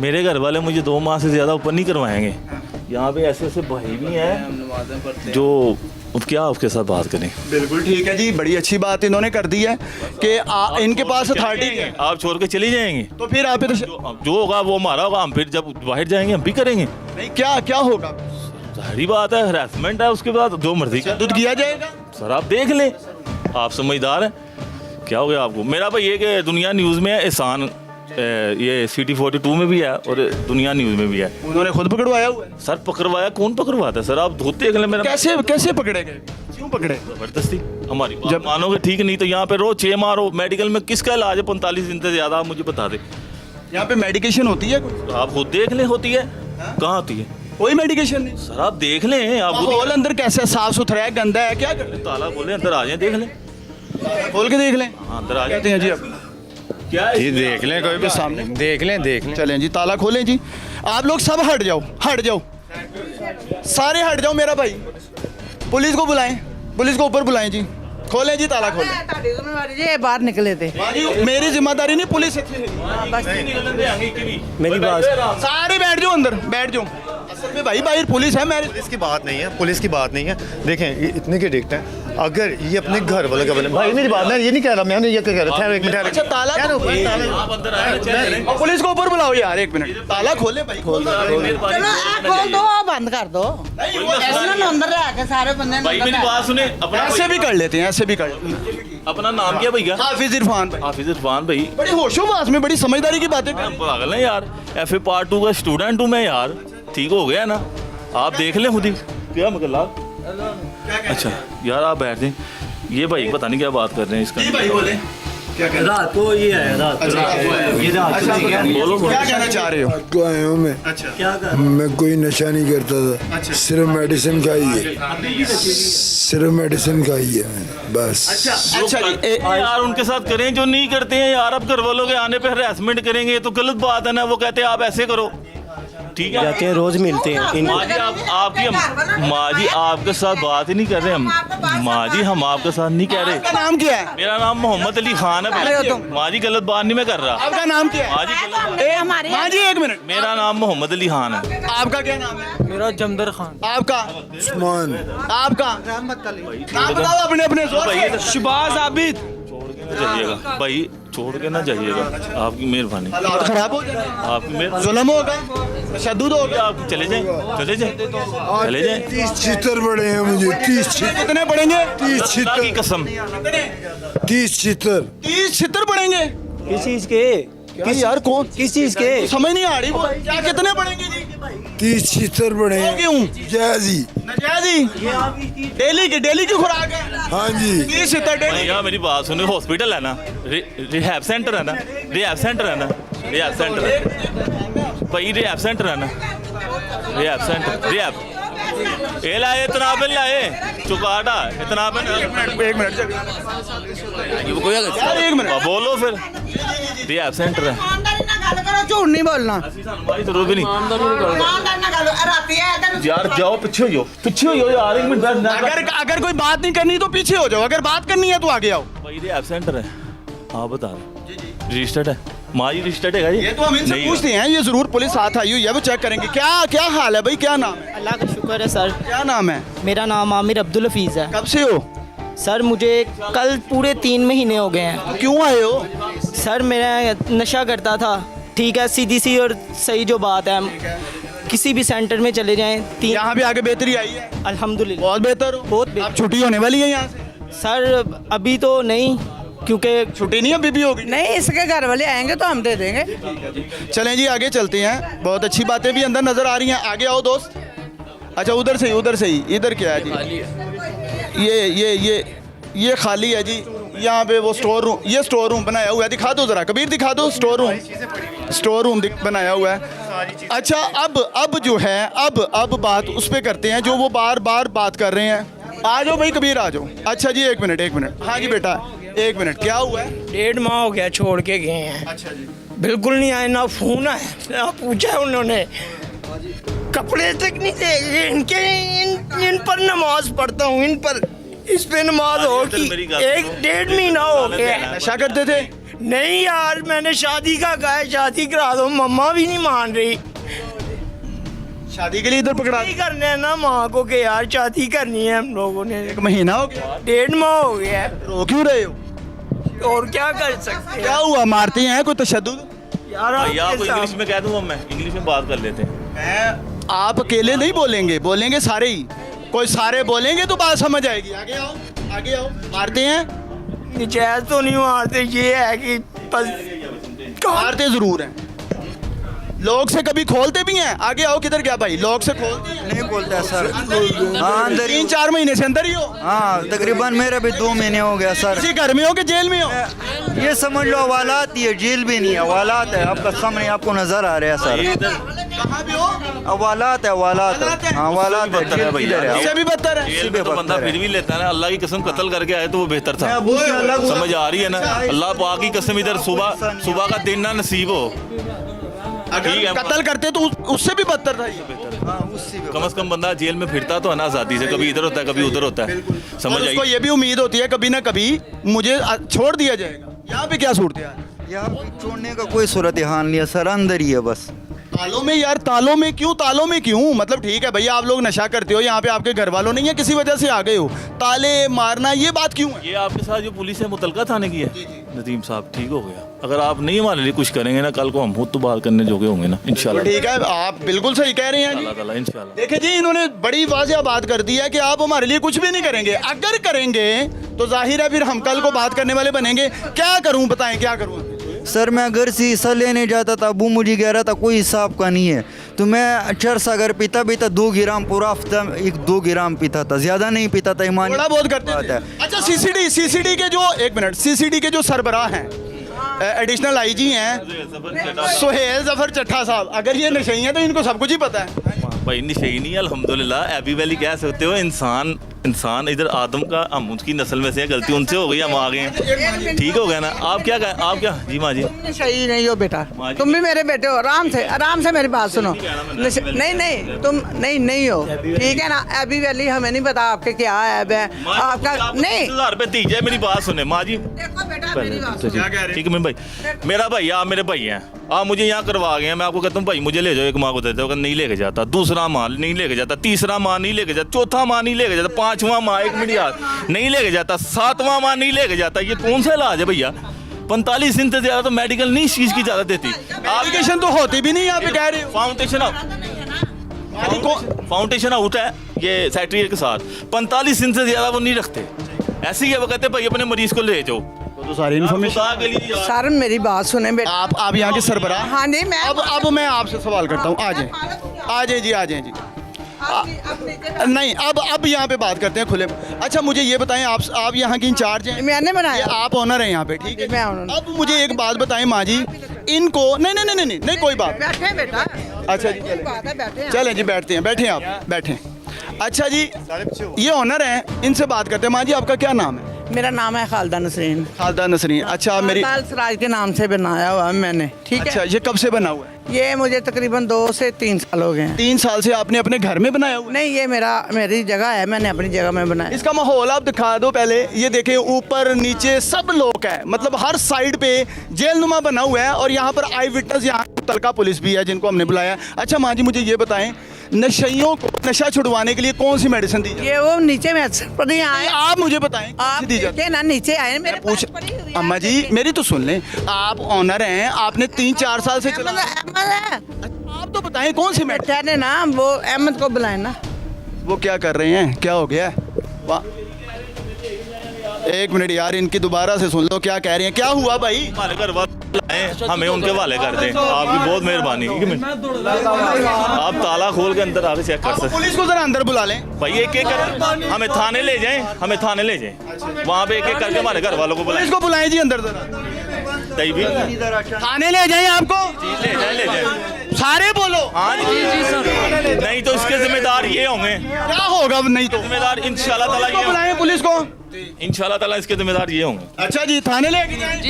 [SPEAKER 11] मेरे घर वाले मुझे 2 माह से ज़्यादा ऊपर नहीं करवाएंगे। यहाँ पे ऐसे ऐसे भाई भी हैं जो अब क्या आपके साथ बात करें।
[SPEAKER 1] बिल्कुल ठीक है जी, बड़ी अच्छी बात इन्होंने कर दी है कि इनके पास अथॉरिटी है।
[SPEAKER 11] आप छोड़ के चले जाएंगे
[SPEAKER 1] तो फिर आप
[SPEAKER 11] जो होगा वो हमारा होगा, हम फिर जब बाहर जाएंगे हम भी करेंगे।
[SPEAKER 1] नहीं क्या होगा?
[SPEAKER 11] सारी बात है, हरासमेंट है, उसके बाद जो मर्जी
[SPEAKER 1] दूध किया जाएगा।
[SPEAKER 11] सर आप देख लें, आप समझदार हैं। क्या हो गया आपको? मेरा भाई ये कि दुनिया न्यूज़ में एहसान, ये सिटी 42 में भी है और दुनिया न्यूज़ में भी है।
[SPEAKER 1] उन्होंने खुद पकड़वाया हुआ है?
[SPEAKER 11] सर पकड़वाया कौन पकड़वाता है? सर आप धोते देख लें मेरा।
[SPEAKER 1] कैसे पकड़े गए? क्यों पकड़े?
[SPEAKER 11] जबरदस्ती हमारी जब मानोगे ठीक, नहीं तो यहाँ पे रोज 6 मारो। मेडिकल में किसका इलाज है 45 दिन से ज़्यादा? आप मुझे बता दे।
[SPEAKER 1] यहाँ पे मेडिकेशन होती है कुछ?
[SPEAKER 11] तो आप खुद देख लें होती है। कहाँ होती है?
[SPEAKER 1] कोई मेडिकेशन नहीं।
[SPEAKER 11] सर आप देख लें। आप
[SPEAKER 1] माहौल अंदर कैसा है? साफ सुथरा है, गंदा है? क्या कर?
[SPEAKER 11] ताला बोले अंदर आ जाए, देख लें,
[SPEAKER 1] खोल के देख लें।
[SPEAKER 11] हाँ अंदर आ
[SPEAKER 1] कहते हैं जी आप
[SPEAKER 11] क्या
[SPEAKER 3] जी देख लें, कोई भी
[SPEAKER 1] सामने
[SPEAKER 3] देख लें।
[SPEAKER 1] चलें जी, ताला खोलें जी। आप लोग सब हट जाओ, सारे हट जाओ मेरा भाई। पुलिस को बुलाएं, पुलिस को ऊपर बुलाएं जी। खोलें जी, ताला खोलें।
[SPEAKER 2] ये बाहर निकले थे।
[SPEAKER 1] मेरी जिम्मेदारी नहीं, पुलिस
[SPEAKER 4] मेरी बात,
[SPEAKER 1] सारे बैठ जाओ अंदर, बैठ जाओ। असल में भाई बाहर पुलिस है।
[SPEAKER 9] पुलिस की बात नहीं है, पुलिस की बात नहीं है। देखें ये इतने के एडिक्ट हैं, अगर ये अपने घर वालों का बने, भाई मेरी बात, मैं ये नहीं कह रहा, मैंने ये कह रहा था। एक मिनट।
[SPEAKER 1] अच्छा ताला पुलिस को ऊपर बुलाओ यार, 1 मिनट। ताला खोले भाई, खोल
[SPEAKER 2] खोल दो, बंद कर दो। अंदर रह के सारे बंदे
[SPEAKER 11] भाई मेरी बात सुने। अपना
[SPEAKER 1] ऐसे भी कर लेते हैं, ऐसे भी कर लेते हैं।
[SPEAKER 11] अपना नाम क्या भैया?
[SPEAKER 1] हाफिज इरफान भाई।
[SPEAKER 11] हाफिज इरफान भाई,
[SPEAKER 1] बड़ी होशोबाज में बड़ी समझदारी की बातें कर।
[SPEAKER 11] पागल है यार। FA Part 2 का स्टूडेंट हूँ मैं यार, ठीक हो गया ना? आप देख लें खुद ही। क्या मतलब? अच्छा यार आप बैठ जाएं। ये भाई पता नहीं क्या बात कर रहे हैं इसका।
[SPEAKER 1] भाई बोले
[SPEAKER 4] रात को ये है, रात को ये रात को
[SPEAKER 11] बोलो
[SPEAKER 1] क्या कहना चाह रहे हो?
[SPEAKER 13] को आया हूँ मैं।
[SPEAKER 1] अच्छा
[SPEAKER 4] क्या कर?
[SPEAKER 13] मैं कोई नशा नहीं करता था।
[SPEAKER 1] अच्छा।
[SPEAKER 13] सिर्फ मेडिसिन खाई है, सिर्फ मेडिसिन खाई है मैंने, बस।
[SPEAKER 1] अच्छा जी,
[SPEAKER 11] यार उनके साथ करें जो नहीं करते हैं यार। अब घर वालों के आने पे हरासमेंट करेंगे तो गलत बात है ना। वो कहते हैं आप ऐसे करो, ठीक है?
[SPEAKER 4] जाते हैं, रोज मिलते हैं।
[SPEAKER 11] माँ जी माँ जी आपके साथ बात ही नहीं कर रहे हम। माँ जी हम आपके साथ नहीं कह रहे।
[SPEAKER 1] आपका नाम क्या है?
[SPEAKER 11] मेरा नाम मोहम्मद अली खान है। माँ जी गलत बात नहीं मैं कर रहा।
[SPEAKER 1] आपका नाम क्या है?
[SPEAKER 11] माँ जी गलत।
[SPEAKER 1] माँ जी 1 मिनट।
[SPEAKER 11] मेरा नाम मोहम्मद अली खान है।
[SPEAKER 1] आपका क्या नाम है?
[SPEAKER 8] मेरा जमदर खान।
[SPEAKER 1] आपका?
[SPEAKER 13] उस्मान।
[SPEAKER 1] आपका नाम बताओ अपने अपने जोर से।
[SPEAKER 8] शबाज आबिद।
[SPEAKER 11] जाइएगा भाई, छोड़ के ना जाइएगा, आपकी मेहरबानी।
[SPEAKER 1] हालात खराब हो जाए,
[SPEAKER 11] आपकी मेहरबानी।
[SPEAKER 1] जुल्म होगा, तशद्दुद होगा।
[SPEAKER 11] आप चले जाएं, चले जाएं, चले जाएं।
[SPEAKER 13] 30 छितर बड़े हैं मुझे, 30 छितर।
[SPEAKER 1] कितने पड़ेंगे?
[SPEAKER 13] 30
[SPEAKER 11] खुदा की
[SPEAKER 13] छितर,
[SPEAKER 11] कसम
[SPEAKER 13] 30 छितर।
[SPEAKER 1] 30 छितर पड़ेंगे?
[SPEAKER 4] किस चीज के?
[SPEAKER 1] क्या यार कौन?
[SPEAKER 4] किस चीज के?
[SPEAKER 1] समझ नहीं आ रही वो क्या कितने पड़ेंगे जी?
[SPEAKER 13] 30-76 बने
[SPEAKER 1] वो
[SPEAKER 13] हैं।
[SPEAKER 1] क्यों
[SPEAKER 13] जायज ही।
[SPEAKER 1] नजायज ही? डेली की खुराक है?
[SPEAKER 13] हाँ जी।
[SPEAKER 1] 30-70 डेली?
[SPEAKER 11] भैया मेरी बात सुनो, हॉस्पिटल है ना, रिहैब सेंटर है ना, रिहैब सेंटर है ना, रिहैब सेंटर भाई, रिहैब सेंटर है ना, रिहैब सेंटर, रिहैब ये लाए इतना बिल लाए चुकाटा इतना बिल।
[SPEAKER 1] एक मिनट यार, एक मिनट
[SPEAKER 11] बोलो फिर, रिहैब सेंटर है
[SPEAKER 2] झूठ नहीं बोलना।
[SPEAKER 11] भाई जरूर भी नहीं यार, जाओ पीछे हो यार, एक मिनट
[SPEAKER 1] अगर कोई बात नहीं करनी तो पीछे हो जाओ, अगर बात करनी है तो आगे आओ।
[SPEAKER 11] भाई रिहैब सेंटर है, हाँ बता रजिस्टर्ड है, माँ जी रजिस्टर्ड है
[SPEAKER 1] ये तो हम इनसे पूछते हैं, ये जरूर पुलिस साथ आई हुई है, वो चेक करेंगे। क्या हाल है भाई, क्या नाम है?
[SPEAKER 14] अल्लाह का शुक्र है सर।
[SPEAKER 1] क्या नाम है?
[SPEAKER 14] मेरा नाम आमिर अब्दुल हफीज़ है।
[SPEAKER 1] कब से हो?
[SPEAKER 14] सर मुझे कल पूरे 3 महीने हो गए हैं।
[SPEAKER 1] क्यों आए हो?
[SPEAKER 14] सर मैं नशा करता था, ठीक है, सीधी सी और सही जो बात है, किसी भी सेंटर में चले जाएं।
[SPEAKER 1] यहाँ पे आके बेहतरी आई है?
[SPEAKER 14] अल्हम्दुलिल्लाह
[SPEAKER 1] बहुत बेहतर हो।
[SPEAKER 14] बहुत बेहतर।
[SPEAKER 1] अब छुट्टी होने वाली है यहाँ से?
[SPEAKER 14] सर अभी तो नहीं, क्योंकि
[SPEAKER 1] छुट्टी नहीं अभी भी होगी।
[SPEAKER 2] नहीं, इसके घर वाले आएंगे तो हम दे देंगे।
[SPEAKER 1] चलें जी आगे चलते हैं, बहुत अच्छी बातें भी अंदर नजर आ रही हैं। आगे आओ दोस्त। अच्छा उधर से ही, इधर क्या है जी? ये खाली है जी। यहाँ पे वो स्टोर रूम बनाया हुआ है, दिखा दो जरा कबीर, दिखा दो स्टोर रूम बनाया हुआ है। अच्छा अब जो है अब बात उस पे करते हैं जो वो बार बात कर रहे हैं। आ जाओ भाई कबीर, आ जाओ। अच्छा जी एक मिनट। हाँ जी बेटा एक मिनट, क्या हुआ है?
[SPEAKER 15] 1.5 माह हो गया छोड़ के गए हैं।
[SPEAKER 1] अच्छा जी।
[SPEAKER 15] बिल्कुल नहीं आए, ना फोन आए, ना पूछा उन्होंने, कपड़े तक नहीं दे। इन पर नमाज पढ़ता हूँ, इस पे नमाज हो कि 1-1.5 महीना हो गया।
[SPEAKER 1] नशा करते थे?
[SPEAKER 15] नहीं यार, मैंने शादी का कहा है, शादी करा दो, मम्मा भी नहीं मान रही।
[SPEAKER 1] शादी के लिए इधर पकड़ा
[SPEAKER 15] करने है ना माँ को कि यार शादी करनी है हम लोगों ने।
[SPEAKER 1] 1 महीना हो गया?
[SPEAKER 15] 1.5 माह हो गया।
[SPEAKER 1] रो क्यों रहे हो?
[SPEAKER 15] और क्या कर सकते हैं?
[SPEAKER 1] क्या हुआ, मारते हैं कोई तशद्दुद?
[SPEAKER 15] यार
[SPEAKER 11] भैया आपको इंग्लिश में कह दूंगा, मैं इंग्लिश में बात कर लेते हैं।
[SPEAKER 1] आप अकेले नहीं बोलेंगे सारे ही, कोई सारे बोलेंगे तो बात समझ आएगी। आगे आओ। मारते हैं?
[SPEAKER 15] निजायज तो नहीं मारते, ये है कि बस
[SPEAKER 1] मारते जरूर हैं। लोग से कभी खोलते भी हैं? आगे आओ, किधर गया भाई? लोग से खोलते हैं?
[SPEAKER 12] नहीं खोलता है सर। हाँ अंदर
[SPEAKER 1] 3-4 महीने से अंदर ही हो?
[SPEAKER 12] हाँ तकरीबन मेरा भी 2 महीने हो गया सर।
[SPEAKER 1] किसी घर में हो कि जेल में हो?
[SPEAKER 12] ये समझ लो हवालात ही है, जेल भी नहीं है, हवालात है। आपका सामने आपको नजर आ रहा है सर।
[SPEAKER 1] कहाँ पे हो?
[SPEAKER 12] हवालात है। हाँ हवालात है, जेल किधर है?
[SPEAKER 1] इससे भी बदतर है।
[SPEAKER 11] जेल में तो बंदा फिर भी लेता है ना, अल्लाह की कसम कत्ल करके आए तो वो बेहतर था। समझ आ रही है ना? अल्लाह पाक की कसम, इधर सुबह का दिन ना नसीब हो।
[SPEAKER 1] अगर कत्ल करते तो उससे भी बदतर था ये।
[SPEAKER 11] कम से कम बंदा जेल में फिरता तो है ना आज़ादी से, कभी इधर होता है कभी उधर होता है। समझ आई?
[SPEAKER 1] उसको ये भी उम्मीद होती है कभी ना कभी मुझे छोड़ दिया जाएगा। यहाँ पे क्या सूरत है?
[SPEAKER 12] यहाँ पे छोड़ने का कोई सूरत हाल नहीं है सर, अंदर ही है बस।
[SPEAKER 1] तालों में क्यों? मतलब ठीक है भैया, आप लोग नशा करते हो, यहाँ पे आपके घर वालों नहीं है, किसी वजह से आ गए हो, ताले मारना ये बात क्यों है?
[SPEAKER 11] ये आपके साथ जो पुलिस है मुतलका थाने की है नदीम साहब, ठीक हो गया। अगर आप नहीं हमारे लिए कुछ करेंगे ना, कल को हम खुद तो बात करने जोगे होंगे ना इंशाल्लाह।
[SPEAKER 1] ठीक है, आप बिल्कुल सही कह रहे हैं जी।
[SPEAKER 11] इंशाल्लाह।
[SPEAKER 1] देखिए जी, इन्होंने बड़ी वाज़ेह बात कर दी है कि आप हमारे लिए कुछ भी नहीं करेंगे। अगर करेंगे तो जाहिर है फिर हम कल को बात करने वाले बनेंगे। क्या करूं, बताएं क्या करूं?
[SPEAKER 12] सर मैं घर से हिस्सा लेने जाता था, अबू मुझे कह रहा था कोई हिसाब का नहीं है, तो मैं चरस अगर पीता 2 ग्राम पूरा हफ्ता 2 ग्राम पीता था, ज़्यादा नहीं पीता था। ईमान
[SPEAKER 1] थोड़ा बहुत करते थे। अच्छा सीसीडी के जो सीसीडी के जो सरबराह हैं, एडिशनल आईजी हैं सुहेल जफर चट्टा साहब, अगर ये नशई हैं तो इनको सब कुछ ही पता है।
[SPEAKER 11] भाई नशई नहीं, अल्हम्दुलिल्लाह एबी वैली कह सकते हो। इंसान इधर आदम का, हम उसकी नस्ल में से हैं, गलती उनसे हो गई, हम आ गए हैं, ठीक हो गया ना? आप क्या जी माँ जी?
[SPEAKER 2] तुम सही नहीं हो बेटा, तुम भी मेरे बेटे हो। आराम से मेरी बात सुनो। नहीं तुम नहीं हो, ठीक है ना? एबी वैली हमें नहीं पता आपके क्या ऐब है आपका। नहीं
[SPEAKER 11] 1000 रुपये दीजिए, मेरी बात सुने माँ जी। ठीक है भाई, मेरा भाई आप मेरे भाई हैं, आप मुझे यहाँ करवा गए हैं, मैं आपको कहता हूँ भाई मुझे ले जाओ, एक माँ को देते हो, अगर नहीं लेके जाता, दूसरा माँ नहीं लेके जाता, तीसरा माँ नहीं लेके जाता, चौथा माँ नहीं लेके जाता, 5वां माँ 1 मिनट यार नहीं लेके जाता, 7वां माँ नहीं लेके जाता। ये कौन सा इलाज है भैया? 45 दिन से ज्यादा तो मेडिकल नहीं इस चीज की इजाजत देती।
[SPEAKER 1] एप्लीकेशन तो होती भी नहीं, यहाँ पे कह रहे हो।
[SPEAKER 11] फाउंडेशन आउट है ये सेक्रेटरी के साथ, 45 दिन से ज्यादा वो नहीं रखते। ऐसे ही है, वो कहते भाई अपने मरीज को ले जाओ।
[SPEAKER 1] तो सारी इन्फॉर्मेशन।
[SPEAKER 2] सर मेरी बात सुने बेटा,
[SPEAKER 1] आप यहाँ के सरबराह।
[SPEAKER 2] हाँ नहीं,
[SPEAKER 1] अब मैं आपसे सवाल करता हूँ, आ जाए आ जाए जी, आ जाए जी। नहीं, अब यहाँ पे बात करते हैं खुले में। अच्छा मुझे ये बताएं, आप यहाँ की इंचार्ज हैं?
[SPEAKER 2] मैंने बनाया,
[SPEAKER 1] आप ओनर हैं यहाँ पे, ठीक है।
[SPEAKER 2] मैं ओनर।
[SPEAKER 1] अब मुझे एक बात बताएं माँ जी, इनको नहीं कोई बात।
[SPEAKER 2] बैठे बेटा,
[SPEAKER 1] अच्छा जी
[SPEAKER 2] बैठे
[SPEAKER 1] चलें जी, बैठते हैं, बैठे आप बैठें। अच्छा जी, ये ओनर हैं, इनसे बात करते हैं। माँ जी आपका क्या नाम है?
[SPEAKER 2] मेरा नाम है खालदा नसरीन।
[SPEAKER 1] खालदा नसरीन। अच्छा मेरी
[SPEAKER 2] लाल सराज के नाम से बनाया हुआ है मैंने, ठीक है।
[SPEAKER 1] अच्छा ये कब से बना हुआ है?
[SPEAKER 2] ये मुझे तकरीबन 2 से 3 साल हो गए हैं।
[SPEAKER 1] 3 साल से आपने अपने घर में बनाया हुआ?
[SPEAKER 2] नहीं, ये मेरी जगह है, मैंने अपनी जगह में बनाया।
[SPEAKER 1] इसका माहौल आप दिखा दो पहले। ये देखें ऊपर नीचे सब लोग है, मतलब हर साइड पे जेलनुमा बना हुआ है। और यहाँ पर आई विटनेस, यहाँ तलका पुलिस भी है जिनको हमने बुलाया। अच्छा माँ जी मुझे ये बताएं, नशइयों को नशा छुड़वाने के लिए कौन सी मेडिसिन दी जाती है?
[SPEAKER 2] ये वो नीचे में आए,
[SPEAKER 1] आप मुझे बताएं
[SPEAKER 2] आप
[SPEAKER 1] दी जाती
[SPEAKER 2] देखे ना, नीचे आए मेरे
[SPEAKER 1] पूछ। अम्मा जी मेरी तो सुन लें, आप ऑनर हैं, आपने 3-4 साल से चला। आप तो बताएं कौन सी मेडिसिन
[SPEAKER 2] है ना, वो अहमद को बुलाए ना।
[SPEAKER 1] वो क्या कर रहे हैं, क्या हो गया? एक मिनट यार, इनकी दोबारा से सुन लो क्या कह रही हैं। क्या हुआ भाई?
[SPEAKER 11] हमारे घर वाले हमें उनके हवाले कर दें, आपकी बहुत मेहरबानी। आप ताला खोल के अंदर आके चेक कर सकते।
[SPEAKER 1] पुलिस को जरा अंदर बुला लें
[SPEAKER 11] भाई, एक एक कर हमें थाने ले जाएं, वहाँ पे एक एक करके हमारे घर वालों को बुलाएं।
[SPEAKER 1] पुलिस को बुलाएं जी अंदर जरा।
[SPEAKER 11] भी
[SPEAKER 1] थाने ले जाएं आपको,
[SPEAKER 11] ले जाएं
[SPEAKER 1] सारे बोलो।
[SPEAKER 11] हाँ जी सर, नहीं तो इसके जिम्मेदार ये होंगे।
[SPEAKER 1] क्या होगा नहीं तो?
[SPEAKER 11] जिम्मेदार इंशाल्लाह ताला ये
[SPEAKER 1] बुलाएं पुलिस को,
[SPEAKER 11] इंशाल्लाह ताला इसके जिम्मेदार ये होंगे।
[SPEAKER 1] अच्छा जी, थाने ले जाएं।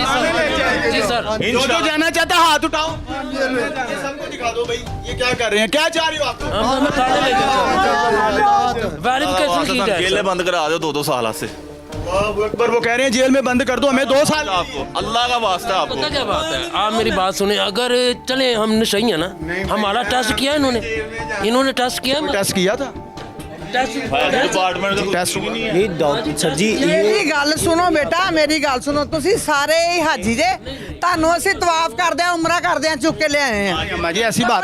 [SPEAKER 10] जी सर।
[SPEAKER 1] जो जाना चाहता हाथ उठाओ, ये सबको दिखा दो भाई। ये क्या कर रहे हैं, क्या चाह रहे हो आप?
[SPEAKER 11] वेरिफिकेशन की जाए, जेल बंद करा दो 2-2 साल से।
[SPEAKER 1] पर वो कह रहे हैं जेल में बंद कर दो हमें 2 साल।
[SPEAKER 11] आपको अल्लाह का वास्ता, आपको
[SPEAKER 16] पता क्या बात है, आप मेरी बात सुने। अगर चले हम नशई है ना, हमारा टेस्ट किया इन्होंने टेस्ट किया,
[SPEAKER 1] टेस्ट किया था।
[SPEAKER 11] डिपार्टमेंट का टेस्ट
[SPEAKER 4] नहीं डॉक्टर सर जी,
[SPEAKER 2] मेरी गल सुनो बेटा, मेरी गल सुनो। तुसी सारे ही हाजी जे, तानू ਅਸੀਂ तवाफ करदे उमरा करदे चुक के ले आए हैं।
[SPEAKER 1] अम्मा जी ऐसी बात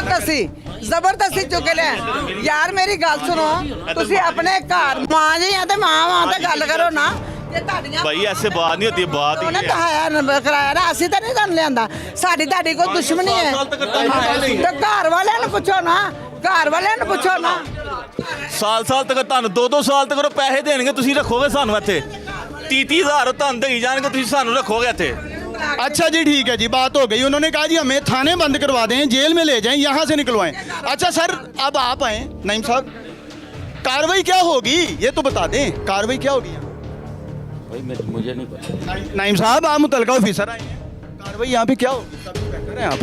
[SPEAKER 2] जबरदस्ती चुक के ले आए। यार मेरी गल सुनो, तुसी अपने घर मां जी ते मां ते गल करो ना।
[SPEAKER 11] भाई ऐसे बात नहीं होती, बात
[SPEAKER 2] ਉਹਨੇ ਕਹਾਇਆ ਕਰਾਇਆ ਨਾ, ਅਸੀਂ ਤਾਂ ਨਹੀਂ ਤੁਹਾਨੂੰ ਲਿਆਂਦਾ। ਸਾਡੀ ਤੁਹਾਡੀ ਕੋਈ ਦੁਸ਼ਮਣੀ ਹੈ ਤੇ ਘਰ ਵਾਲਿਆਂ ਨੂੰ ਪੁੱਛੋ ਨਾ, ਘਰ ਵਾਲਿਆਂ ਨੂੰ ਪੁੱਛੋ ਨਾ।
[SPEAKER 11] ਸਾਲ ਤੱਕ ਤੁਹਾਨੂੰ 2-2 ਸਾਲ ਤੱਕ ਪੈਸੇ ਦੇਣਗੇ, ਤੁਸੀਂ ਰੱਖੋਗੇ ਸਾਨੂੰ ਇੱਥੇ 30,000 ਤੁਹਾਨੂੰ ਦੇਈ ਜਾਣਗੇ, ਤੁਸੀਂ ਸਾਨੂੰ ਰੱਖੋਗੇ ਇੱਥੇ।
[SPEAKER 1] अच्छा जी ठीक है जी, बात हो गई। उन्होंने कहा जी हमें थाने बंद करवा दें, जेल में ले जाएं, यहाँ से निकलवाएं। अच्छा सर अब आप आए नईम साहब, कार्रवाई क्या होगी ये तो बता दें, कार्रवाई क्या होगी?
[SPEAKER 17] भाई मुझे नहीं पता।
[SPEAKER 1] नईम साहब आप मुतलका ऑफिसर आए हैं, कार्रवाई यहाँ पे क्या होगी? सब इंस्पेक्टर हैं आप।